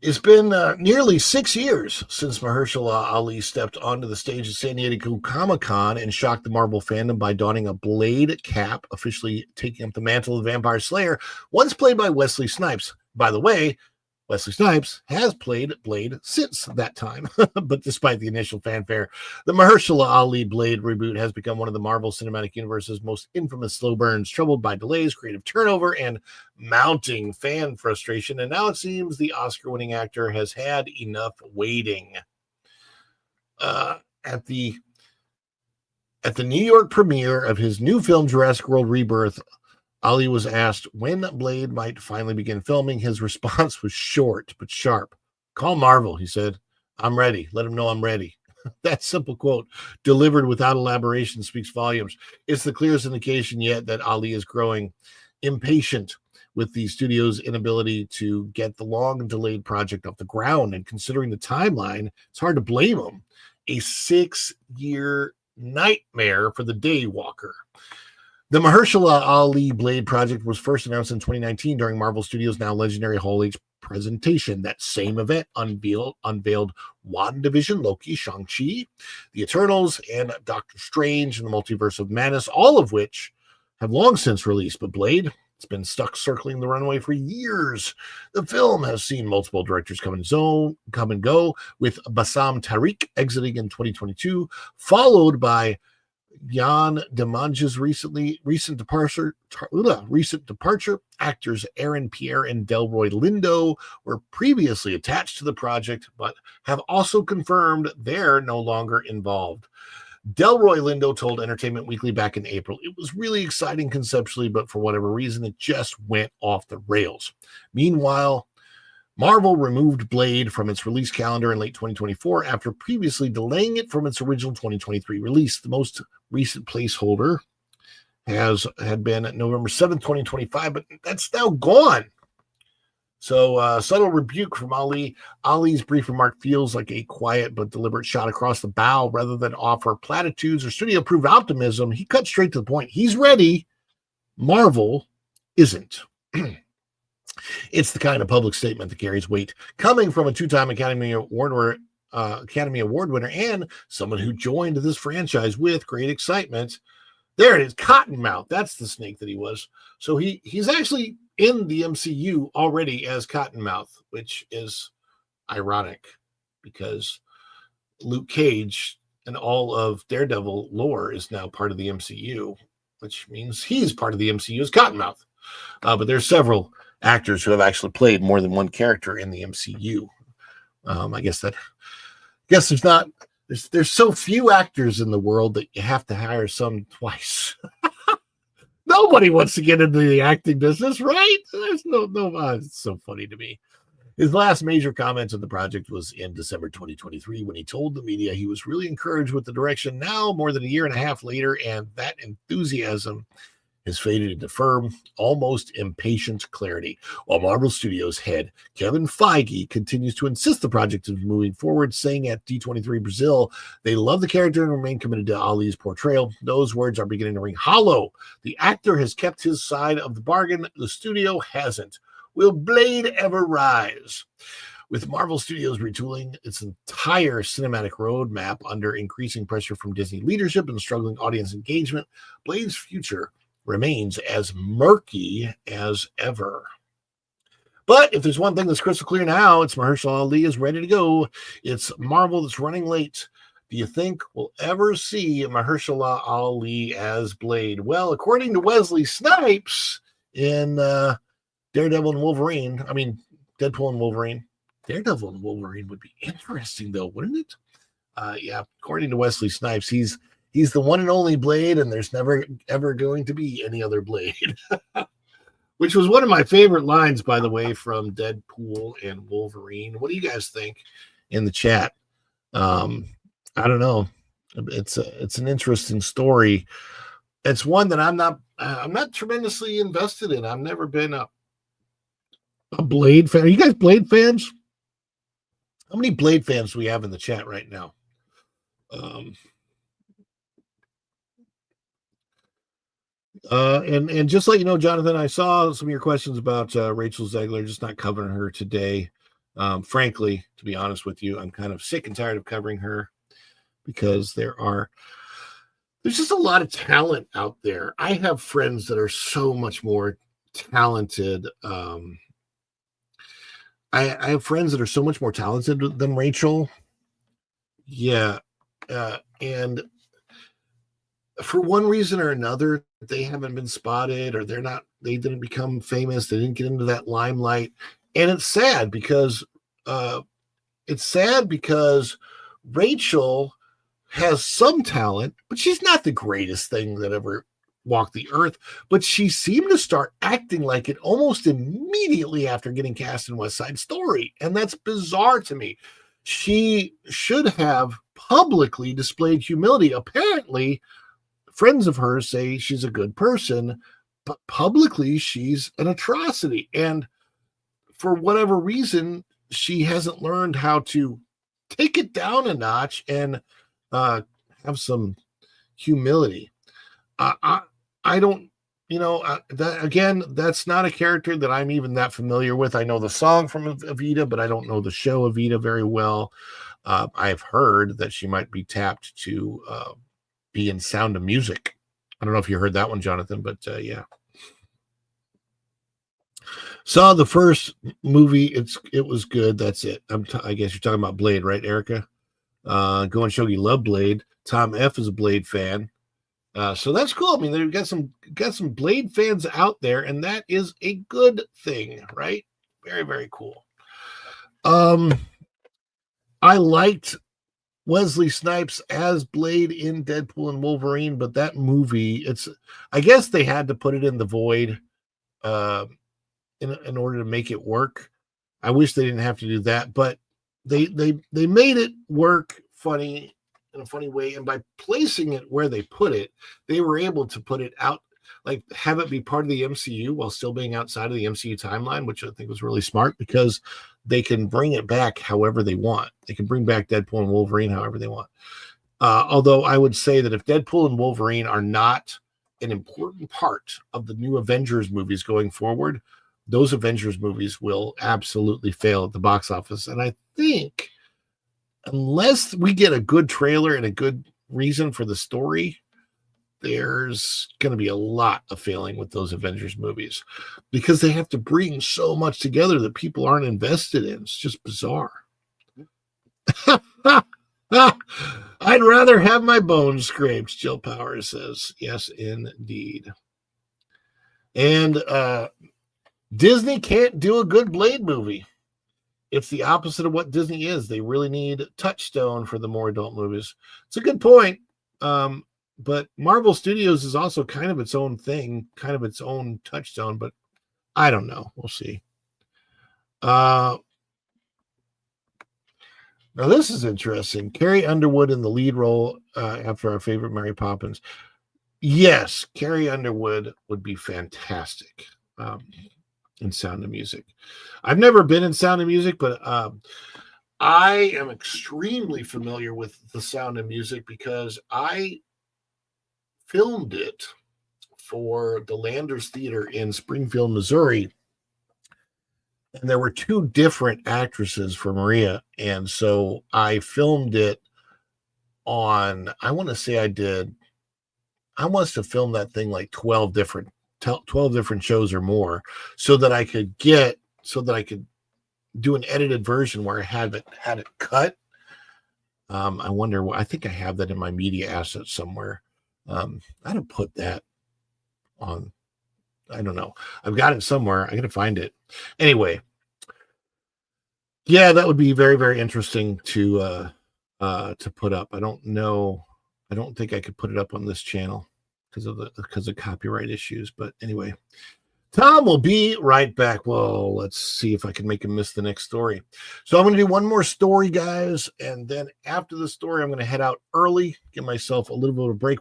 Speaker 1: It's been nearly 6 years since Mahershala Ali stepped onto the stage at San Diego Comic-Con and shocked the Marvel fandom by donning a Blade cap, officially taking up the mantle of Vampire Slayer, once played by Wesley Snipes. By the way, Wesley Snipes has played Blade since that time, but despite the initial fanfare, the Mahershala Ali Blade reboot has become one of the Marvel Cinematic Universe's most infamous slow burns, troubled by delays, creative turnover, and mounting fan frustration. And now it seems the Oscar-winning actor has had enough waiting. At the New York premiere of his new film Jurassic World Rebirth, Ali was asked when Blade might finally begin filming. His response was short but sharp. Call Marvel, he said. I'm ready. Let him know I'm ready. That simple quote, delivered without elaboration, speaks volumes. It's the clearest indication yet that Ali is growing impatient with the studio's inability to get the long delayed project off the ground. And considering the timeline, it's hard to blame him. A 6-year nightmare for the Daywalker. The Mahershala Ali Blade project was first announced in 2019 during Marvel Studios' now legendary Hall H presentation. That same event unveiled WandaVision, Loki, Shang-Chi, The Eternals, and Doctor Strange in the Multiverse of Madness, all of which have long since released. But Blade, it's been stuck circling the runway for years. The film has seen multiple directors come and go, with Bassam Tariq exiting in 2022, followed by Jan Dimanche's recent departure. Actors Aaron Pierre and Delroy Lindo were previously attached to the project, but have also confirmed they're no longer involved. Delroy Lindo told Entertainment Weekly back in April, it was really exciting conceptually, but for whatever reason, it just went off the rails. Meanwhile, Marvel removed Blade from its release calendar in late 2024 after previously delaying it from its original 2023 release. The most recent placeholder had been November 7th, 2025, but that's now gone. So subtle rebuke from Ali. Ali's brief remark feels like a quiet but deliberate shot across the bow rather than offer platitudes or studio-approved optimism. He cut straight to the point. He's ready. Marvel isn't. It's the kind of public statement that carries weight, coming from a two-time Academy Award winner and someone who joined this franchise with great excitement. There it is, Cottonmouth. That's the snake that he was. So he's actually in the MCU already as Cottonmouth, which is ironic because Luke Cage and all of Daredevil lore is now part of the MCU, which means he's part of the MCU as Cottonmouth. But there's several actors who have actually played more than one character in the MCU. I guess there's so few actors in the world that you have to hire some twice. Nobody wants to get into the acting business, right? There's no, it's so funny to me. His last major comment on the project was in December 2023 when he told the media he was really encouraged with the direction now, more than a year and a half later, and that enthusiasm has faded into firm, almost impatient clarity, while Marvel Studios head Kevin Feige continues to insist the project is moving forward, saying at D23 Brazil they love the character and remain committed to Ali's portrayal. Those words are beginning to ring hollow. The actor has kept his side of the bargain. The studio hasn't. Will Blade ever rise? With Marvel Studios retooling its entire cinematic roadmap under increasing pressure from Disney leadership and struggling audience engagement, Blade's future remains as murky as ever. But if there's one thing that's crystal clear now, it's Mahershala Ali is ready to go. It's Marvel that's running late. Do you think we'll ever see Mahershala Ali as Blade? Well, according to Wesley Snipes in Daredevil and Wolverine, Deadpool and Wolverine. Daredevil and Wolverine would be interesting, though, wouldn't it? Yeah, according to Wesley Snipes, he's the one and only Blade, and there's never, ever going to be any other Blade. Which was one of my favorite lines, by the way, from Deadpool and Wolverine. What do you guys think in the chat? I don't know. It's an interesting story. It's one that I'm not tremendously invested in. I've never been a Blade fan. Are you guys Blade fans? How many Blade fans do we have in the chat right now? And just let you know, Jonathan, I saw some of your questions about Rachel Zegler, just not covering her today. Frankly, to be honest with you, I'm kind of sick and tired of covering her because there's just a lot of talent out there. I have friends that are so much more talented. I have friends that are so much more talented than Rachel. Yeah. And for one reason or another, they haven't been spotted, or they didn't become famous. They didn't get into that limelight. And it's sad because Rachel has some talent, but she's not the greatest thing that ever walked the earth. But she seemed to start acting like it almost immediately after getting cast in West Side Story. And that's bizarre to me. She should have publicly displayed humility. Apparently, friends of hers say she's a good person, but publicly she's an atrocity. And for whatever reason, she hasn't learned how to take it down a notch and have some humility. I don't, that again, that's not a character that I'm even that familiar with. I know the song from Evita, but I don't know the show Evita very well. I've heard that she might be tapped to be in Sound of Music. I don't know if you heard that one, Jonathan, but yeah. Saw the first movie. It was good. That's it. I guess you're talking about Blade, right, Erica? Go and show you love Blade. Tom F is a Blade fan. So that's cool. I mean, they've got some Blade fans out there, and that is a good thing, right? Very, very cool. I liked Wesley Snipes as Blade in Deadpool and Wolverine, but that movie, I guess they had to put it in the void in order to make it work. I wish they didn't have to do that, but they made it work funny in a funny way, and by placing it where they put it, they were able to put it out, like have it be part of the MCU while still being outside of the MCU timeline, which I think was really smart because they can bring it back however they want. They can bring back Deadpool and Wolverine however they want. Although I would say that if Deadpool and Wolverine are not an important part of the new Avengers movies going forward, those Avengers movies will absolutely fail at the box office. And I think unless we get a good trailer and a good reason for the story, there's going to be a lot of failing with those Avengers movies because they have to bring so much together that people aren't invested in. It's just bizarre. I'd rather have my bones scraped, Jill Powers says. Yes, indeed. And Disney can't do a good Blade movie. It's the opposite of what Disney is. They really need Touchstone for the more adult movies. It's a good point. But Marvel Studios is also kind of its own thing, kind of its own Touchstone, but I don't know. We'll see. Now, this is interesting. Carrie Underwood in the lead role after our favorite Mary Poppins. Yes, Carrie Underwood would be fantastic in Sound of Music. I've never been in Sound of Music, but I am extremely familiar with the Sound of Music because I filmed it for the Landers Theater in Springfield, Missouri. And there were two different actresses for Maria. And so I filmed it on, I want to say I must have filmed that thing like 12 different shows or more so that I could do an edited version where I had it cut. I wonder, I think I have that in my media assets somewhere. I don't put that on. I don't know. I've got it somewhere. I got to find it. Anyway, yeah, that would be very, very interesting to put up. I don't know. I don't think I could put it up on this channel because of copyright issues. But anyway, Tom will be right back. Well, let's see if I can make him miss the next story. So I'm going to do one more story, guys. And then after the story, I'm going to head out early, give myself a little bit of a break.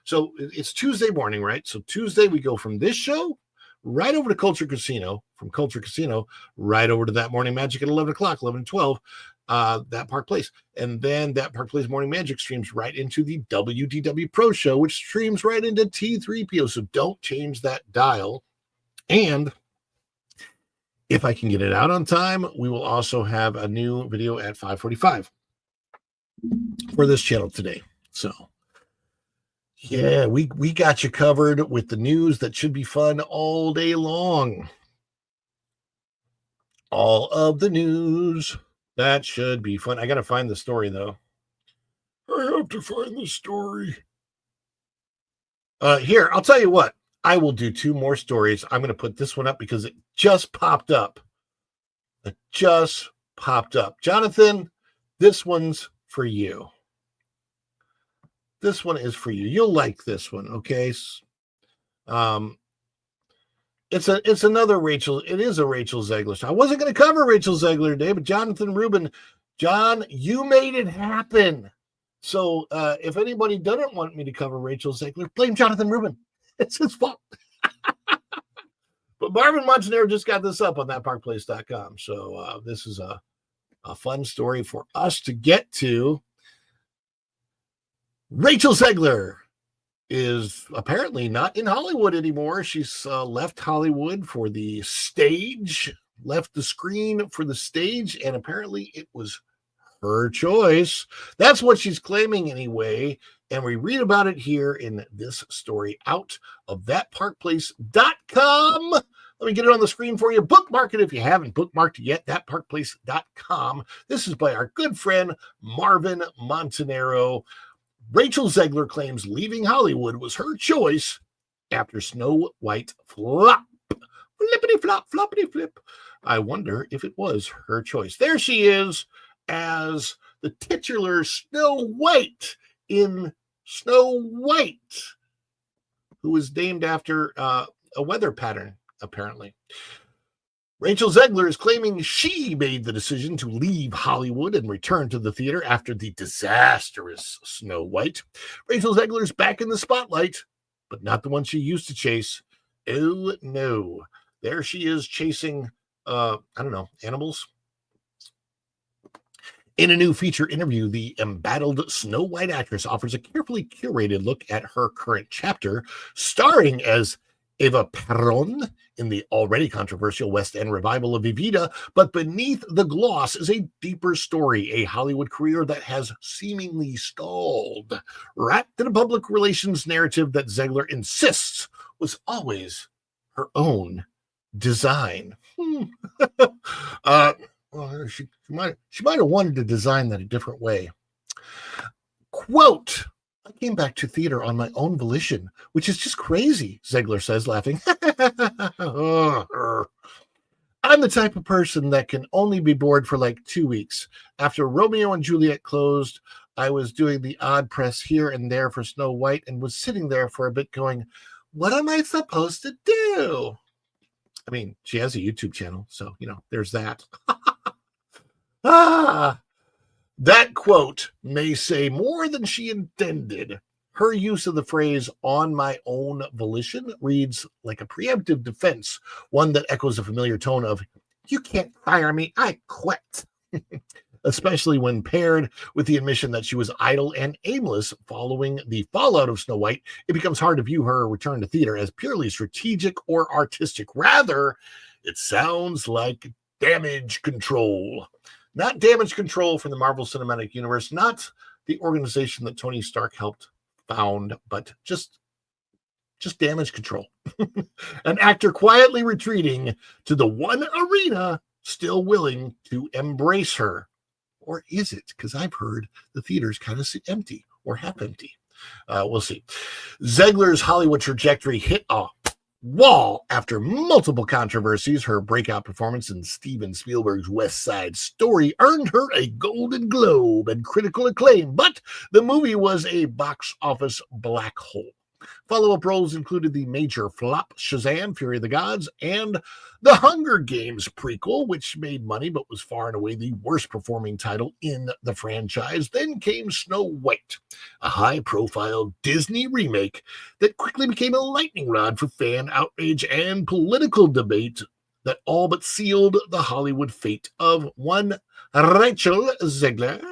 Speaker 1: So it's Tuesday morning, right? So Tuesday, we go from this show right over to Culture Casino, from Culture Casino, right over to That Morning Magic at 11 o'clock, 11 and 12, that Park Place. And then That Park Place Morning Magic streams right into the WDW Pro Show, which streams right into T3PO. So don't change that dial. And if I can get it out on time, we will also have a new video at 5:45 for this channel today. So yeah, we got you covered with the news that should be fun all day long. All of the news. That should be fun. I got to find the story, though. I have to find the story. Here, I'll tell you what. I will do two more stories. I'm going to put this one up because it just popped up. It just popped up. Jonathan, this one's for you. This one is for you. You'll like this one, okay? It's another Rachel. It is a Rachel Zegler. I wasn't going to cover Rachel Zegler today, but Jonathan Rubin John, you made it happen. So if anybody doesn't want me to cover Rachel Zegler, blame Jonathan Rubin. It's his fault. But Marvin Montanaro just got this up on thatparkplace.com. So this is a fun story for us to get to. Rachel Zegler is apparently not in Hollywood anymore. She's left Hollywood for the stage, left the screen for the stage, and apparently it was her choice. That's what she's claiming anyway. And we read about it here in this story out of thatparkplace.com. Let me get it on the screen for you. Bookmark it if you haven't bookmarked it yet, thatparkplace.com. This is by our good friend Marvin Montanaro. Rachel Zegler claims leaving Hollywood was her choice after Snow White flop. Flippity flop, floppity flip. I wonder if it was her choice. There she is as the titular Snow White in Snow White, who is named after a weather pattern, apparently. Rachel Zegler is claiming she made the decision to leave Hollywood and return to the theater after the disastrous Snow White. Rachel Zegler is back in the spotlight, but not the one she used to chase. Oh, no. There she is chasing, animals. In a new feature interview, the embattled Snow White actress offers a carefully curated look at her current chapter, starring as Eva Perón in the already controversial West End revival of Evita, but beneath the gloss is a deeper story, a Hollywood career that has seemingly stalled, wrapped in a public relations narrative that Zegler insists was always her own design. Well, she might have wanted to design that a different way. Quote, I came back to theater on my own volition, which is just crazy, Zegler says, laughing. I'm the type of person that can only be bored for like 2 weeks. After Romeo and Juliet closed, I was doing the odd press here and there for Snow White and was sitting there for a bit going, what am I supposed to do? I mean, she has a YouTube channel, so, there's that. That quote may say more than she intended. Her use of the phrase on my own volition reads like a preemptive defense, one that echoes a familiar tone of, you can't fire me, I quit. Especially when paired with the admission that she was idle and aimless following the fallout of Snow White, it becomes hard to view her return to theater as purely strategic or artistic. Rather, it sounds like damage control. Not damage control from the Marvel Cinematic Universe, not the organization that Tony Stark helped found, but just damage control. An actor quietly retreating to the one arena still willing to embrace her. Or is it? Because I've heard the theaters kind of sit empty or half empty. We'll see. Zegler's Hollywood trajectory hit a wall after multiple controversies. Her breakout performance in Steven Spielberg's West Side Story earned her a Golden Globe and critical acclaim, but the movie was a box office black hole. Follow-up roles included the major flop Shazam! Fury of the Gods and the Hunger Games prequel, which made money but was far and away the worst performing title in the franchise. Then came Snow White, a high-profile Disney remake that quickly became a lightning rod for fan outrage and political debate that all but sealed the Hollywood fate of one Rachel Zegler.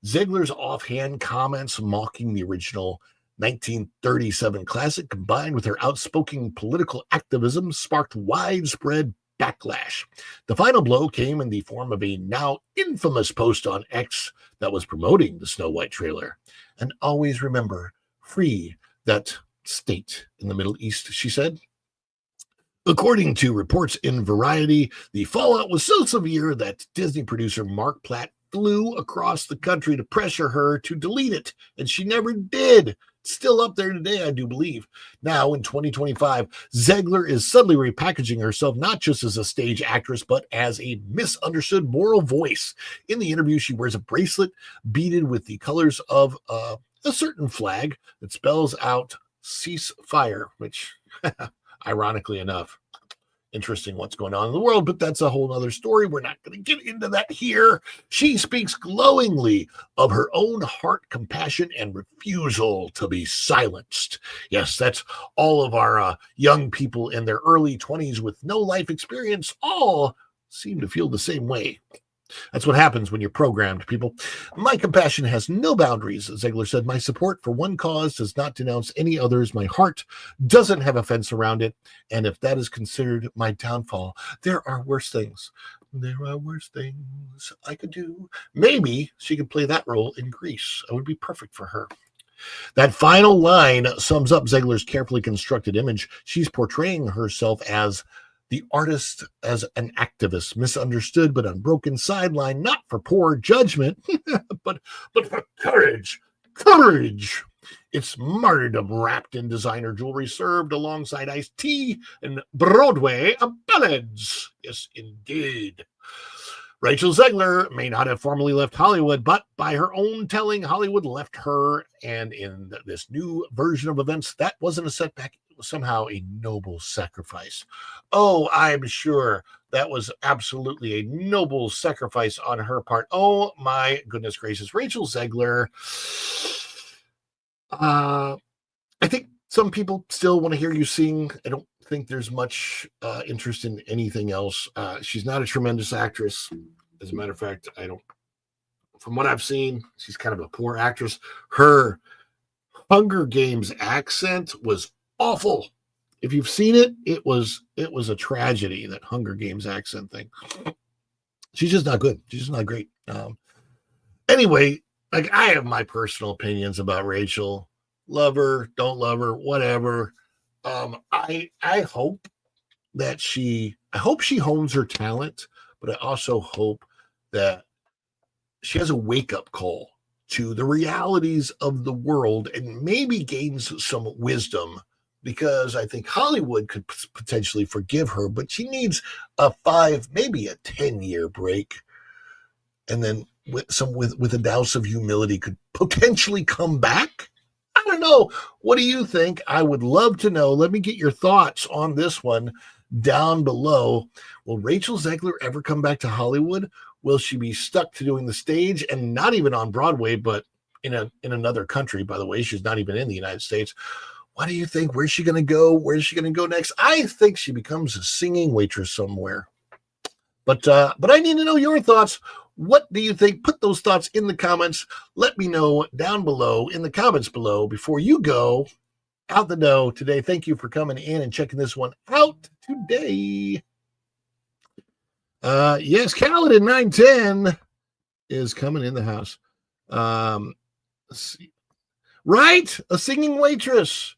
Speaker 1: Zegler's offhand comments mocking the original 1937 classic, combined with her outspoken political activism, sparked widespread backlash. The final blow came in the form of a now infamous post on X that was promoting the Snow White trailer. And always remember, free that state in the Middle East, she said. According to reports in Variety, the fallout was so severe that Disney producer Mark Platt flew across the country to pressure her to delete it, and she never did. Still up there today, I do believe. Now, in 2025, Zegler is suddenly repackaging herself not just as a stage actress, but as a misunderstood moral voice. In the interview, she wears a bracelet beaded with the colors of a certain flag that spells out ceasefire, which, ironically enough, interesting what's going on in the world, but that's a whole other story. We're not going to get into that here. She speaks glowingly of her own heart compassion and refusal to be silenced. Yes, that's all of our young people in their early 20s with no life experience all seem to feel the same way. That's what happens when you're programmed, people. My compassion has no boundaries, Ziegler said. My support for one cause does not denounce any others. My heart doesn't have a fence around it. And if that is considered my downfall, there are worse things. There are worse things I could do. Maybe she could play that role in Grease. It would be perfect for her. That final line sums up Ziegler's carefully constructed image. She's portraying herself as the artist, as an activist, misunderstood but unbroken sideline, not for poor judgment, but for courage. Courage. It's martyrdom wrapped in designer jewelry, served alongside iced tea and Broadway ballads. Yes, indeed. Rachel Ziegler may not have formally left Hollywood, but by her own telling, Hollywood left her. And in this new version of events, that wasn't a setback. It was somehow a noble sacrifice. Oh, I'm sure that was absolutely a noble sacrifice on her part. Oh, my goodness gracious. Rachel Ziegler. I think some people still want to hear you sing. I don't think there's much interest in anything else. She's not a tremendous actress. As a matter of fact, from what I've seen, she's kind of a poor actress. Her Hunger Games accent was awful. If you've seen it, it was a tragedy, that Hunger Games accent thing. She's just not good. She's just not great. Anyway, like, I have my personal opinions about Rachel. Love her, don't love her, whatever. I hope that she hones her talent, but I also hope that she has a wake-up call to the realities of the world and maybe gains some wisdom, because I think Hollywood could potentially forgive her, but she needs a 5, maybe a 10-year break, and then with a douse of humility could potentially come back. I don't know. What do you think? I would love to know. Let me get your thoughts on this one down below. Will Rachel Ziegler ever come back to Hollywood? Will she be stuck to doing the stage, and not even on Broadway, but in another country? By the way, she's not even in the United States. What do you think? Where's she going to go? Where's she going to go next? I think she becomes a singing waitress somewhere. But I need to know your thoughts. What do you think? Put those thoughts in the comments. Let me know down below in the comments below before you go out the door today. Thank you for coming in and checking this one out today. Yes, Kaladin 910 is coming in the house. Let's see. Right? A singing waitress.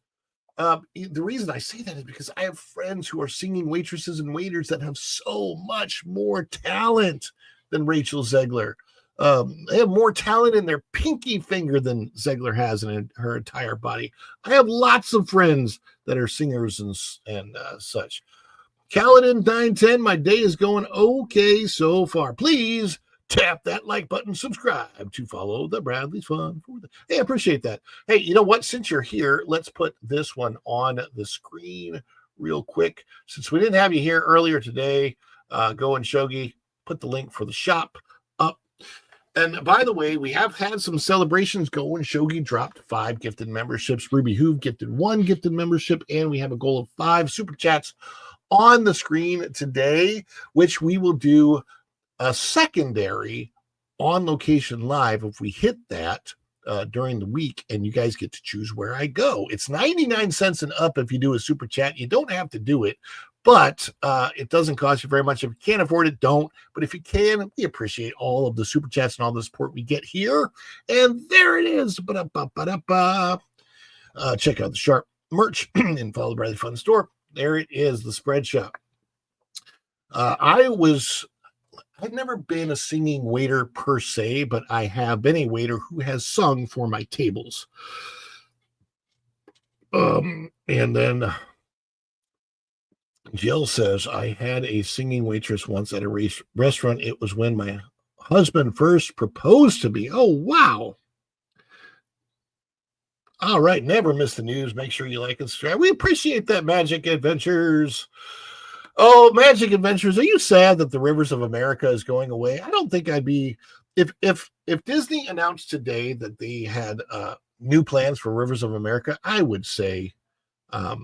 Speaker 1: The reason I say that is because I have friends who are singing waitresses and waiters that have so much more talent than Rachel Ziegler. They have more talent in their pinky finger than Ziegler has in her entire body. I have lots of friends that are singers and such. Kaladin 910, my day is going okay so far. Please tap that like button, subscribe to follow the Bradley's Fun. Hey, I appreciate that. Hey, you know what? Since you're here, let's put this one on the screen real quick. Since we didn't have you here earlier today, go and Shogi, put the link for the shop up. And by the way, we have had some celebrations going. Shogi dropped 5 gifted memberships. Ruby Hoove gifted 1 gifted membership. And we have a goal of 5 super chats on the screen today, which we will do a secondary on location live if we hit that during the week, and you guys get to choose where I go. It's 99 cents and up if you do a super chat. You don't have to do it, but it doesn't cost you very much. If you can't afford it, don't. But if you can, we appreciate all of the super chats and all the support we get here. And there it is. Check out the Sharp merch and follow the Bradley Fun Store. There it is, the spread shop. I've never been a singing waiter per se, but I have been a waiter who has sung for my tables. And then Jill says, I had a singing waitress once at a restaurant. It was when my husband first proposed to me. Oh, wow. All right, never miss the news. Make sure you like and subscribe. We appreciate that, Magic Adventures. Oh, Magic Adventures. Are you sad that the Rivers of America is going away? I don't think I'd be if Disney announced today that they had new plans for Rivers of America, I would say I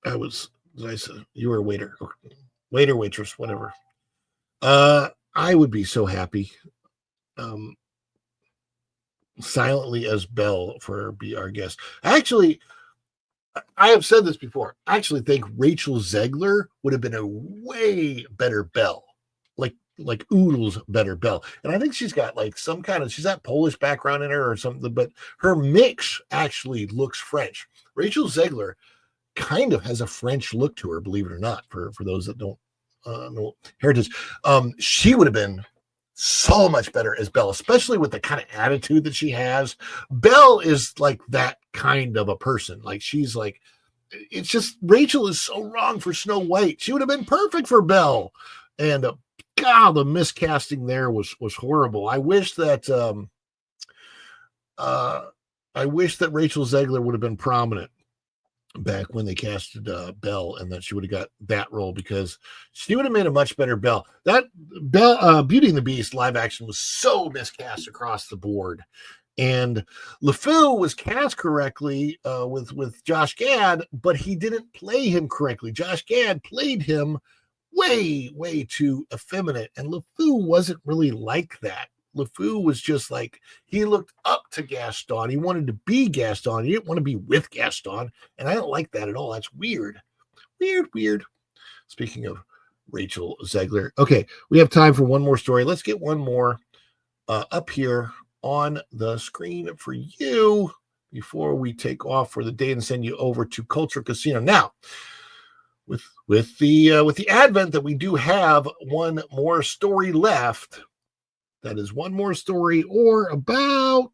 Speaker 1: was I said you were a waiter, waitress, whatever. I would be so happy. Um Silently as Belle for be our guest. Actually, I have said this before. I actually think Rachel Zegler would have been a way better Belle, like Oodles better Belle. And I think she's got like some kind of she's got Polish background in her or something, but her mix actually looks French. Rachel Zegler kind of has a French look to her, believe it or not. For those that don't know heritage, she would have been so much better as Belle, especially with the kind of attitude that she has. Belle is like that kind of a person. Like she's like, it's just Rachel is so wrong for Snow White. She would have been perfect for Belle. And God, the miscasting there was horrible. I wish that Rachel Zegler would have been prominent back when they casted Belle, and that she would have got that role because she would have made a much better Belle. That Beauty and the Beast live action was so miscast across the board, and LeFou was cast correctly with Josh Gad, but he didn't play him correctly. Josh Gad played him way too effeminate, and LeFou wasn't really like that. LeFou was just like, he looked up to Gaston. He wanted to be Gaston. He didn't want to be with Gaston. And I don't like that at all. That's weird. Weird. Speaking of Rachel Zegler. Okay, we have time for one more story. Let's get one more up here on the screen for you before we take off for the day and send you over to Culture Casino. Now, with the advent that we do have one more story left, that is one more story, or about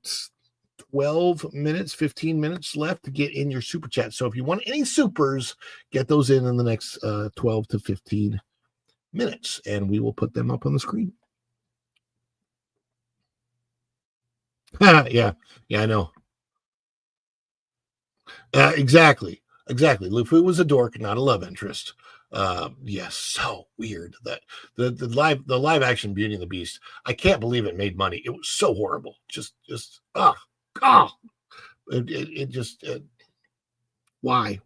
Speaker 1: 12 minutes, 15 minutes left to get in your super chat. So if you want any supers, get those in the next 12 to 15 minutes, and we will put them up on the screen. yeah, I know. Exactly. LeFou was a dork, not a love interest. Yes, so weird that the live action Beauty and the Beast. I can't believe it made money. It was so horrible. Just it just why?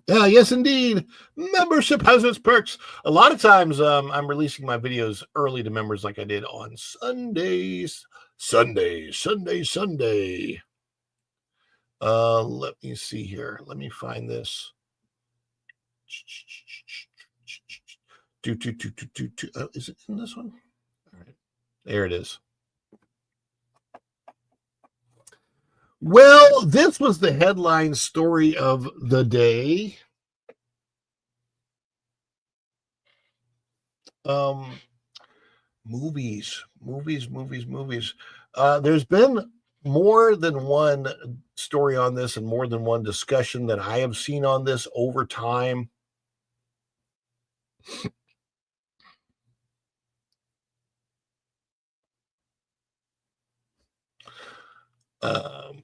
Speaker 1: Yes, indeed. Membership has its perks. A lot of times, I'm releasing my videos early to members, like I did on Sundays. Sunday. Let me see here. Let me find this. Is it in this one? All right, there it is. Well, this was the headline story of the day. Movies. There's been more than one story on this and more than one discussion that I have seen on this over time. And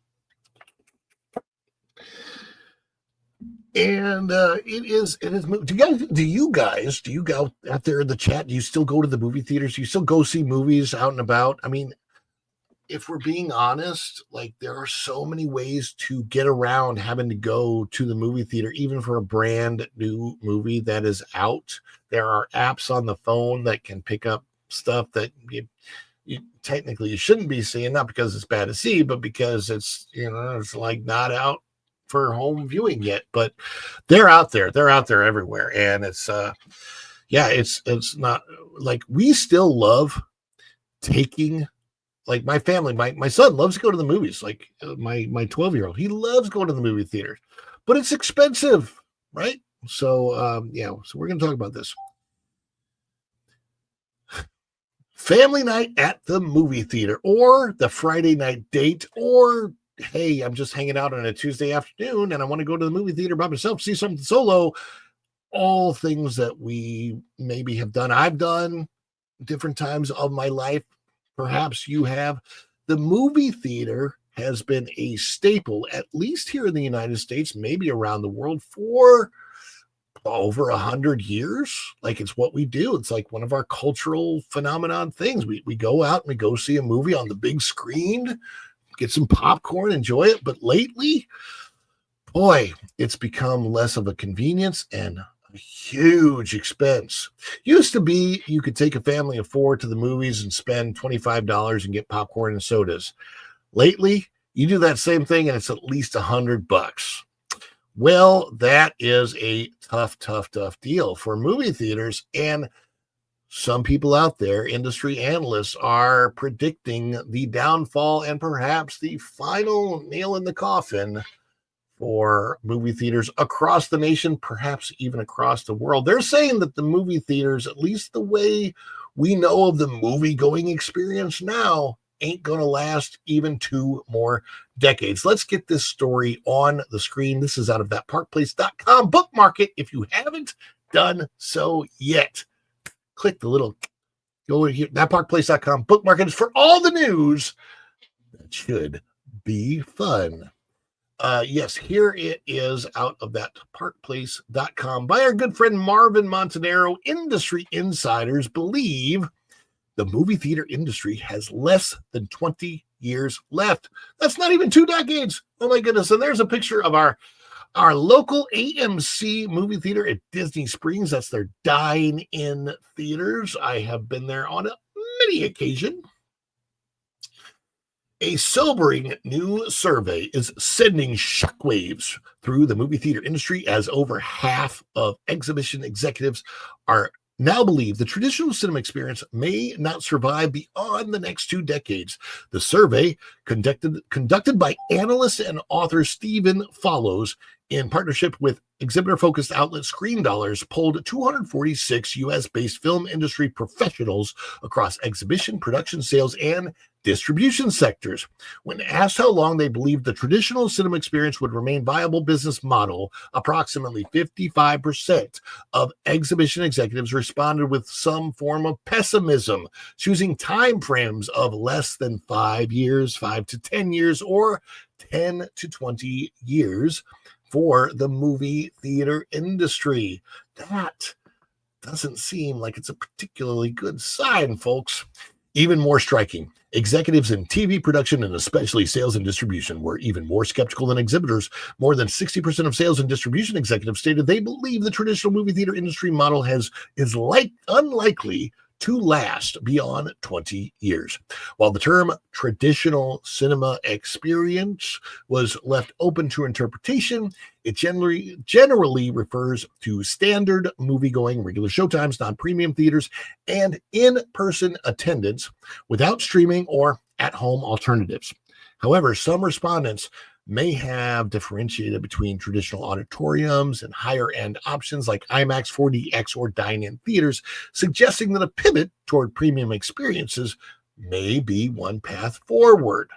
Speaker 1: it is. Do you guys go out there in the chat? Do you still go to the movie theaters? Do you still go see movies out and about? I mean, if we're being honest, like there are so many ways to get around having to go to the movie theater, even for a brand new movie that is out. There are apps on the phone that can pick up stuff that you technically you shouldn't be seeing, not because it's bad to see, but because it's it's like not out for home viewing yet. But they're out there everywhere, and it's it's not like we still love taking. Like my family, my son loves to go to the movies. Like my 12-year-old, he loves going to the movie theater, but it's expensive, right? So so we're going to talk about this. Family night at the movie theater, or the Friday night date, or hey, I'm just hanging out on a Tuesday afternoon and I want to go to the movie theater by myself, see something solo. All things that we maybe have done. I've done different times of my life. Perhaps you have. The movie theater has been a staple, at least here in the United States, maybe around the world, for over 100 years. Like, it's what we do. It's like one of our cultural phenomenon things. We go out and we go see a movie on the big screen, get some popcorn, enjoy it. But lately, boy, it's become less of a convenience and a huge expense. Used to be you could take a family of 4 to the movies and spend $25 and get popcorn and sodas. Lately, you do that same thing and it's at least $100. Well, that is a tough deal for movie theaters. And some people out there, industry analysts, are predicting the downfall and perhaps the final nail in the coffin for movie theaters across the nation, perhaps even across the world. They're saying that the movie theaters, at least the way we know of the movie-going experience now, ain't going to last even 2 more decades. Let's get this story on the screen. This is out of thatparkplace.com. Bookmark it if you haven't done so yet. Click the little, go over here, thatparkplace.com. Bookmark it. It's for all the news that should be fun. Yes, here it is out of thatparkplace.com by our good friend Marvin Montanaro. Industry insiders believe the movie theater industry has less than 20 years left. That's not even 2 decades. Oh my goodness. And there's a picture of our local AMC movie theater at Disney Springs. That's their dine-in theaters. I have been there on many occasion. A sobering new survey is sending shockwaves through the movie theater industry, as over half of exhibition executives are now believe the traditional cinema experience may not survive beyond the next 2 decades. The survey, conducted by analyst and author Stephen Follows in partnership with exhibitor-focused outlet Screen Dollars, polled 246 U.S.-based film industry professionals across exhibition, production, sales, and distribution sectors. When asked how long they believed the traditional cinema experience would remain viable business model, approximately 55% of exhibition executives responded with some form of pessimism, choosing time frames of less than 5 years, 5 to 10 years, or 10 to 20 years for the movie theater industry. That doesn't seem like it's a particularly good sign, folks. Even more striking, executives in TV production and especially sales and distribution were even more skeptical than exhibitors. More than 60% of sales and distribution executives stated they believe the traditional movie theater industry model is unlikely to last beyond 20 years. While the term traditional cinema experience was left open to interpretation, it generally refers to standard movie-going, regular showtimes, non-premium theaters, and in-person attendance without streaming or at-home alternatives. However, some respondents may have differentiated between traditional auditoriums and higher-end options like IMAX, 4DX, or dine-in theaters, suggesting that a pivot toward premium experiences may be one path forward.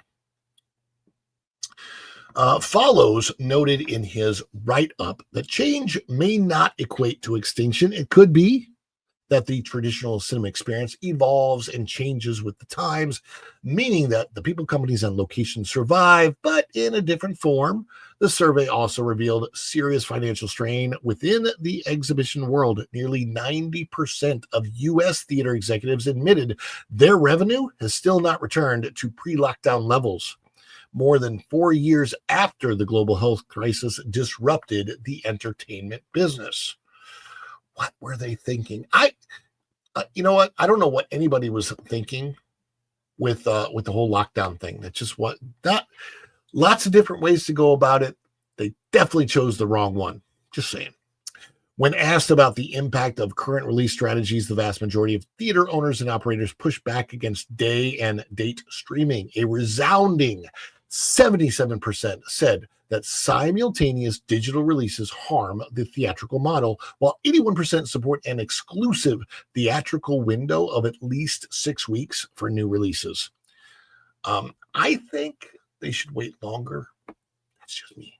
Speaker 1: Follows noted in his write-up that change may not equate to extinction. It could be that the traditional cinema experience evolves and changes with the times, meaning that the people, companies, and locations survive, but in a different form. The survey also revealed serious financial strain within the exhibition world. Nearly 90% of U.S. theater executives admitted their revenue has still not returned to pre-lockdown levels, more than 4 years after the global health crisis disrupted the entertainment business. What were they thinking? You know what? I don't know what anybody was thinking with the whole lockdown thing. That's just lots of different ways to go about it. They definitely chose the wrong one. Just saying. When asked about the impact of current release strategies, the vast majority of theater owners and operators pushed back against day and date streaming. A resounding 77% said that simultaneous digital releases harm the theatrical model, while 81% support an exclusive theatrical window of at least 6 weeks for new releases. I think they should wait longer. That's just me.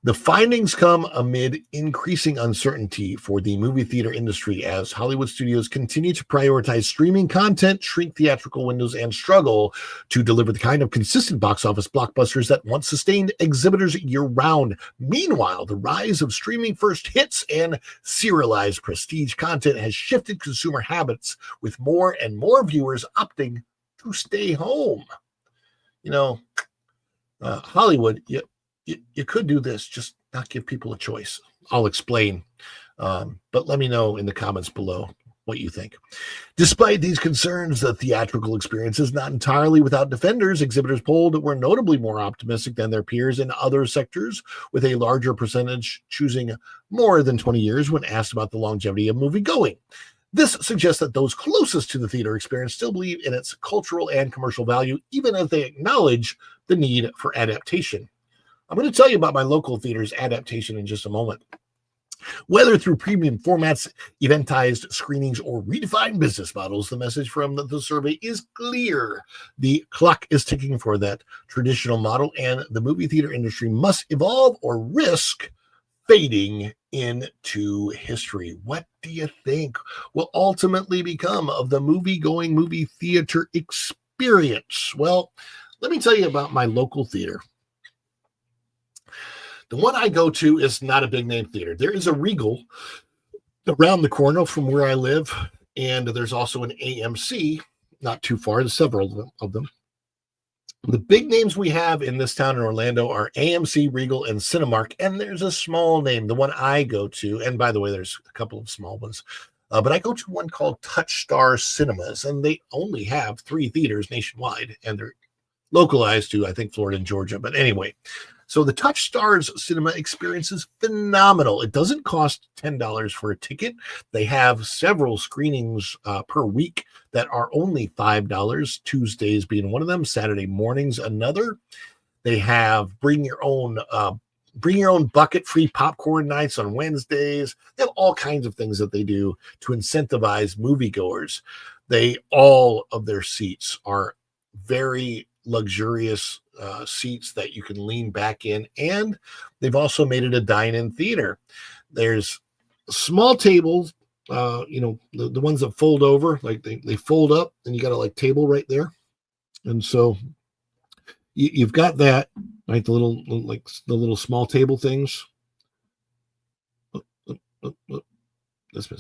Speaker 1: The findings come amid increasing uncertainty for the movie theater industry as Hollywood studios continue to prioritize streaming content, shrink theatrical windows, and struggle to deliver the kind of consistent box office blockbusters that once sustained exhibitors year-round. Meanwhile, the rise of streaming first hits and serialized prestige content has shifted consumer habits, with more and more viewers opting to stay home. Hollywood, you could do this, just not give people a choice. I'll explain, but let me know in the comments below what you think. Despite these concerns, the theatrical experience is not entirely without defenders. Exhibitors polled were notably more optimistic than their peers in other sectors, with a larger percentage choosing more than 20 years when asked about the longevity of movie-going. This suggests that those closest to the theater experience still believe in its cultural and commercial value, even as they acknowledge the need for adaptation. I'm going to tell you about my local theater's adaptation in just a moment. Whether through premium formats, eventized screenings, or redefined business models, the message from the survey is clear. The clock is ticking for that traditional model, and the movie theater industry must evolve or risk fading into history. What do you think will ultimately become of the movie-going movie theater experience? Well, let me tell you about my local theater. The one I go to is not a big name theater. There is a Regal around the corner from where I live, and there's also an AMC not too far. There's several of them. The big names we have in this town in Orlando are AMC, Regal, and Cinemark, and there's a small name, the one I go to, and by the way, there's a couple of small ones, but I go to one called Touchstar Cinemas, and they only have 3 theaters nationwide, and they're localized to, I think, Florida and Georgia. But anyway, so the Touchstars cinema experience is phenomenal. It doesn't cost $10 for a ticket. They have several screenings per week that are only $5, Tuesdays being one of them, Saturday mornings another. They have bring your own bucket-free popcorn nights on Wednesdays. They have all kinds of things that they do to incentivize moviegoers. All of their seats are very luxurious seats that you can lean back in, and they've also made it a dine-in theater. There's small tables, the ones that fold over, like they fold up, and you got a table right there, and so you've got that, right? The little small table things.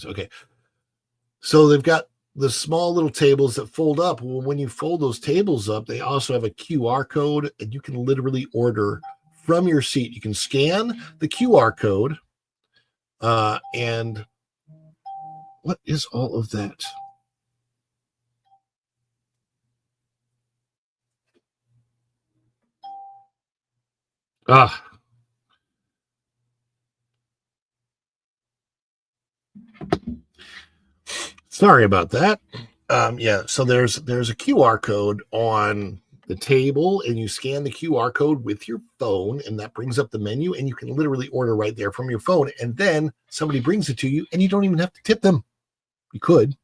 Speaker 1: Okay, so they've got the small little tables that fold up. Well, when you fold those tables up, they also have a QR code, and you can literally order from your seat. You can scan the QR code, and what is all of that? Sorry about that. So there's a QR code on the table, and you scan the QR code with your phone, and that brings up the menu, and you can literally order right there from your phone, and then somebody brings it to you, and you don't even have to tip them. You could,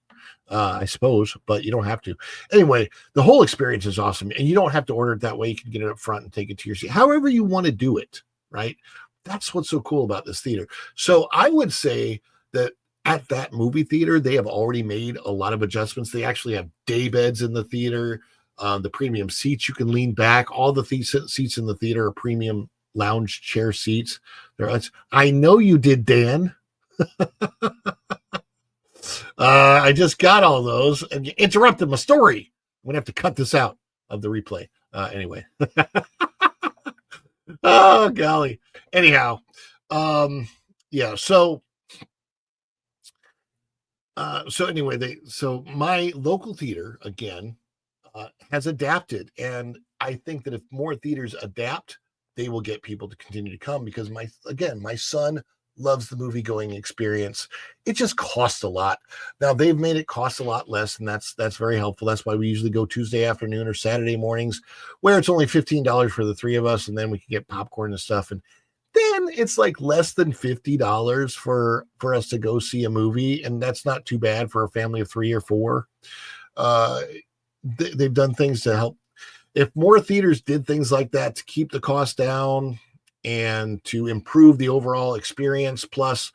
Speaker 1: I suppose, but you don't have to. Anyway, the whole experience is awesome, and you don't have to order it that way. You can get it up front and take it to your seat, however you want to do it, right? That's what's so cool about this theater. So I would say that at that movie theater, they have already made a lot of adjustments. They actually have day beds in the theater, the premium seats you can lean back. All the seats in the theater are premium lounge chair seats. I know you did, Dan. I just got all those, and you interrupted my story. I'm going to have to cut this out of the replay. Anyway. Oh, golly. Anyhow, so anyway, so my local theater again has adapted, and I think that if more theaters adapt, they will get people to continue to come, because my son loves the movie going experience. It just costs a lot. Now they've made it cost a lot less, and that's very helpful. That's why we usually go Tuesday afternoon or Saturday mornings, where it's only $15 for the 3 of us, and then we can get popcorn and stuff, and then it's less than $50 for us to go see a movie, and that's not too bad for a family of 3 or 4. They've done things to help. If more theaters did things like that to keep the cost down, and to improve the overall experience. Plus,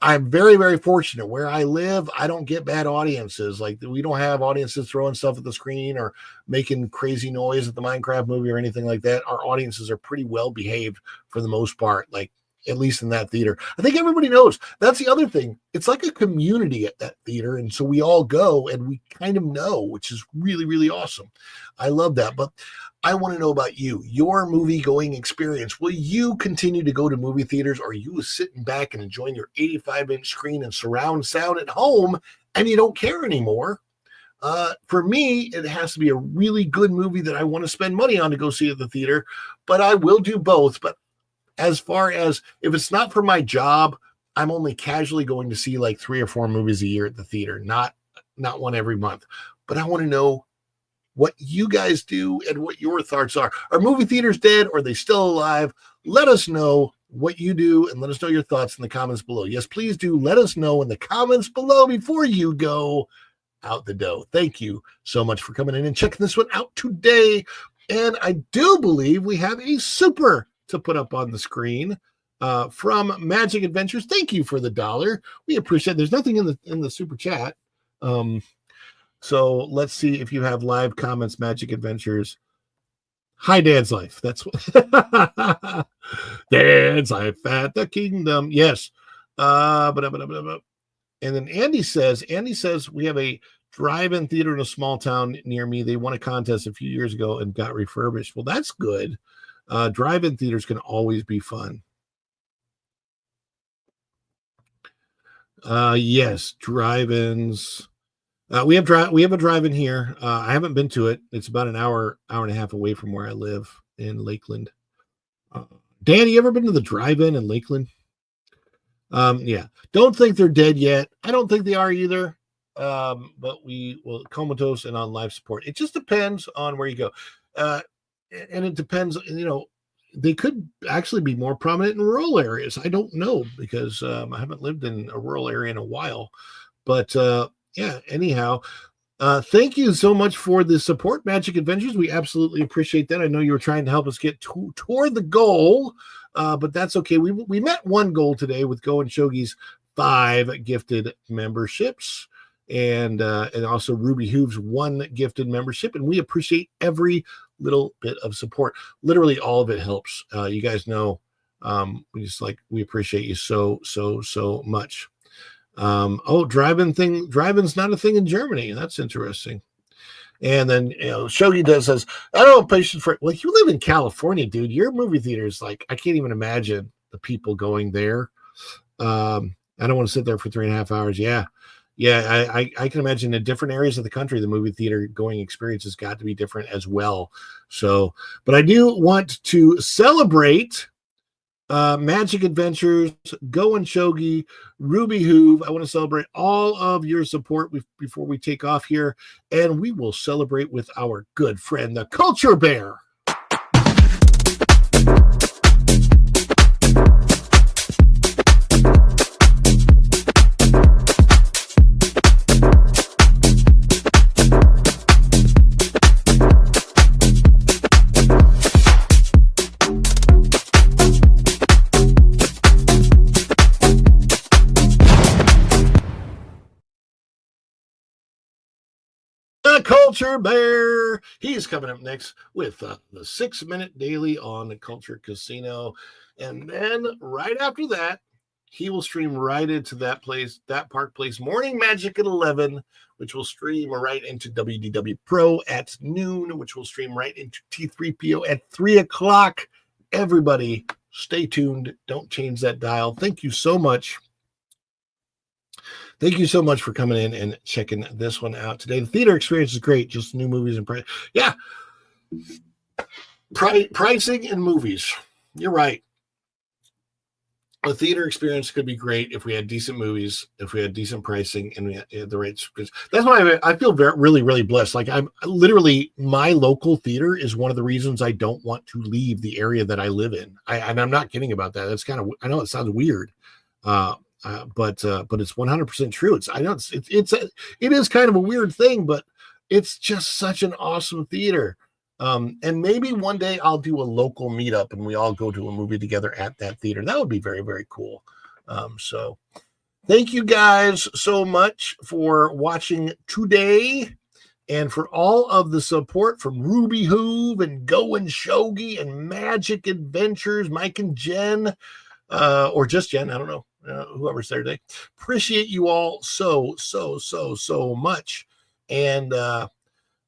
Speaker 1: I'm very, very fortunate where I live. I don't get bad audiences. Like, we don't have audiences throwing stuff at the screen or making crazy noise at the Minecraft movie or anything like that. Our audiences are pretty well behaved for the most part, like at least in that theater. I think everybody knows. That's the other thing. It's like a community at that theater. And so we all go and we kind of know, which is really, really awesome. I love that. But I want to know about you, your movie going experience. Will you continue to go to movie theaters, or are you sitting back and enjoying your 85-inch screen and surround sound at home and you don't care anymore? For me, it has to be a really good movie that I want to spend money on to go see at the theater, but I will do both. But as far as if it's not for my job, I'm only casually going to see like 3 or 4 movies a year at the theater, not one every month. But I want to know what you guys do and what your thoughts are. Are movie theaters dead, or are they still alive? Let us know what you do and let us know your thoughts in the comments below. Yes, please do let us know in the comments below before you go out the door. Thank you so much for coming in and checking this one out today. And I do believe we have a super to put up on the screen from Magic Adventures. Thank you for the $1. We appreciate it. There's nothing in the super chat. So let's see if you have live comments, Magic Adventures. Hi, Dad's Life. That's what Dad's Life at the Kingdom. Yes. And then Andy says, we have a drive-in theater in a small town near me. They won a contest a few years ago and got refurbished. Well, that's good. Drive-in theaters can always be fun. Yes, drive-ins. We have a drive-in here. I haven't been to it. It's about an hour and a half away from where I live in Lakeland. Dan, you ever been to the drive-in in Lakeland? Yeah. Don't think they're dead yet. I don't think they are either. But we will comatose and on life support. It just depends on where you go. And it depends, they could actually be more prominent in rural areas. I don't know because I haven't lived in a rural area in a while. But yeah, anyhow, thank you so much for the support, Magic Adventures. We absolutely appreciate that. I know you were trying to help us get toward the goal, but that's okay. We met one goal today with Go and Shogi's 5 gifted memberships, and also Ruby Hooves 1 gifted membership, and we appreciate every little bit of support. Literally all of it helps. You guys know we appreciate you so much. Drive-in's not a thing in Germany. That's interesting. And then Shogi says, I don't have patience for it. Well, you live in California, dude. Your movie theater is like, I can't even imagine the people going there. I don't want to sit there for 3.5 hours. Yeah. I can imagine in different areas of the country, the movie theater going experience has got to be different as well. So, but I do want to celebrate Magic Adventures, Go and Shogi, Ruby Hoove. I want to celebrate all of your support before we take off here, and we will celebrate with our good friend, the Culture Bear. Culture Bear. He's coming up next with the 6-minute daily on the Culture Casino. And then right after that, he will stream right into that Park Place Morning Magic at 11, which will stream right into WDW Pro at noon, which will stream right into T3PO at 3 o'clock. Everybody, stay tuned. Don't change that dial. Thank you so much. Thank you so much for coming in and checking this one out today. The theater experience is great. Just new movies and price. Yeah. Pricing and movies. You're right. The theater experience could be great if we had decent movies, if we had decent pricing, and we had the right. That's why I feel really, really blessed. Like I'm literally, my local theater is one of the reasons I don't want to leave the area that I live in. And I'm not kidding about that. That's kind of, I know it sounds weird. But it's 100% true. It is kind of a weird thing, but it's just such an awesome theater. And maybe one day I'll do a local meetup and we all go to a movie together at that theater. That would be very, very cool. So thank you guys so much for watching today and for all of the support from Ruby Hoove and Go and Shogi and Magic Adventures, Mike and Jen, or just Jen, I don't know, whoever's there today. Appreciate you all so much. And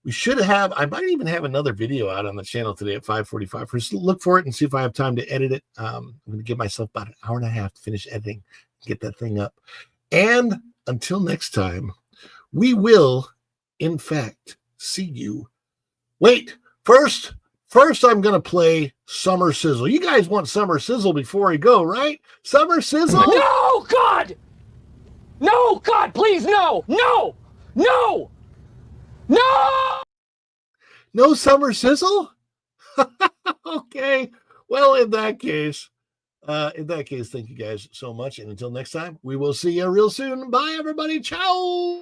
Speaker 1: we should have, I might even have another video out on the channel today at 5:45. Just look for it and see if I have time to edit it. I'm going to give myself about an hour and a half to finish editing, get that thing up. And until next time, we will, in fact, see you. Wait, first I'm going to play Summer Sizzle. You guys want Summer Sizzle before we go, right? Summer Sizzle?
Speaker 6: No, God! No, God, please, no! No! No! No!
Speaker 1: No Summer Sizzle? Okay. Well, in that case, thank you guys so much. And until next time, we will see you real soon. Bye, everybody. Ciao.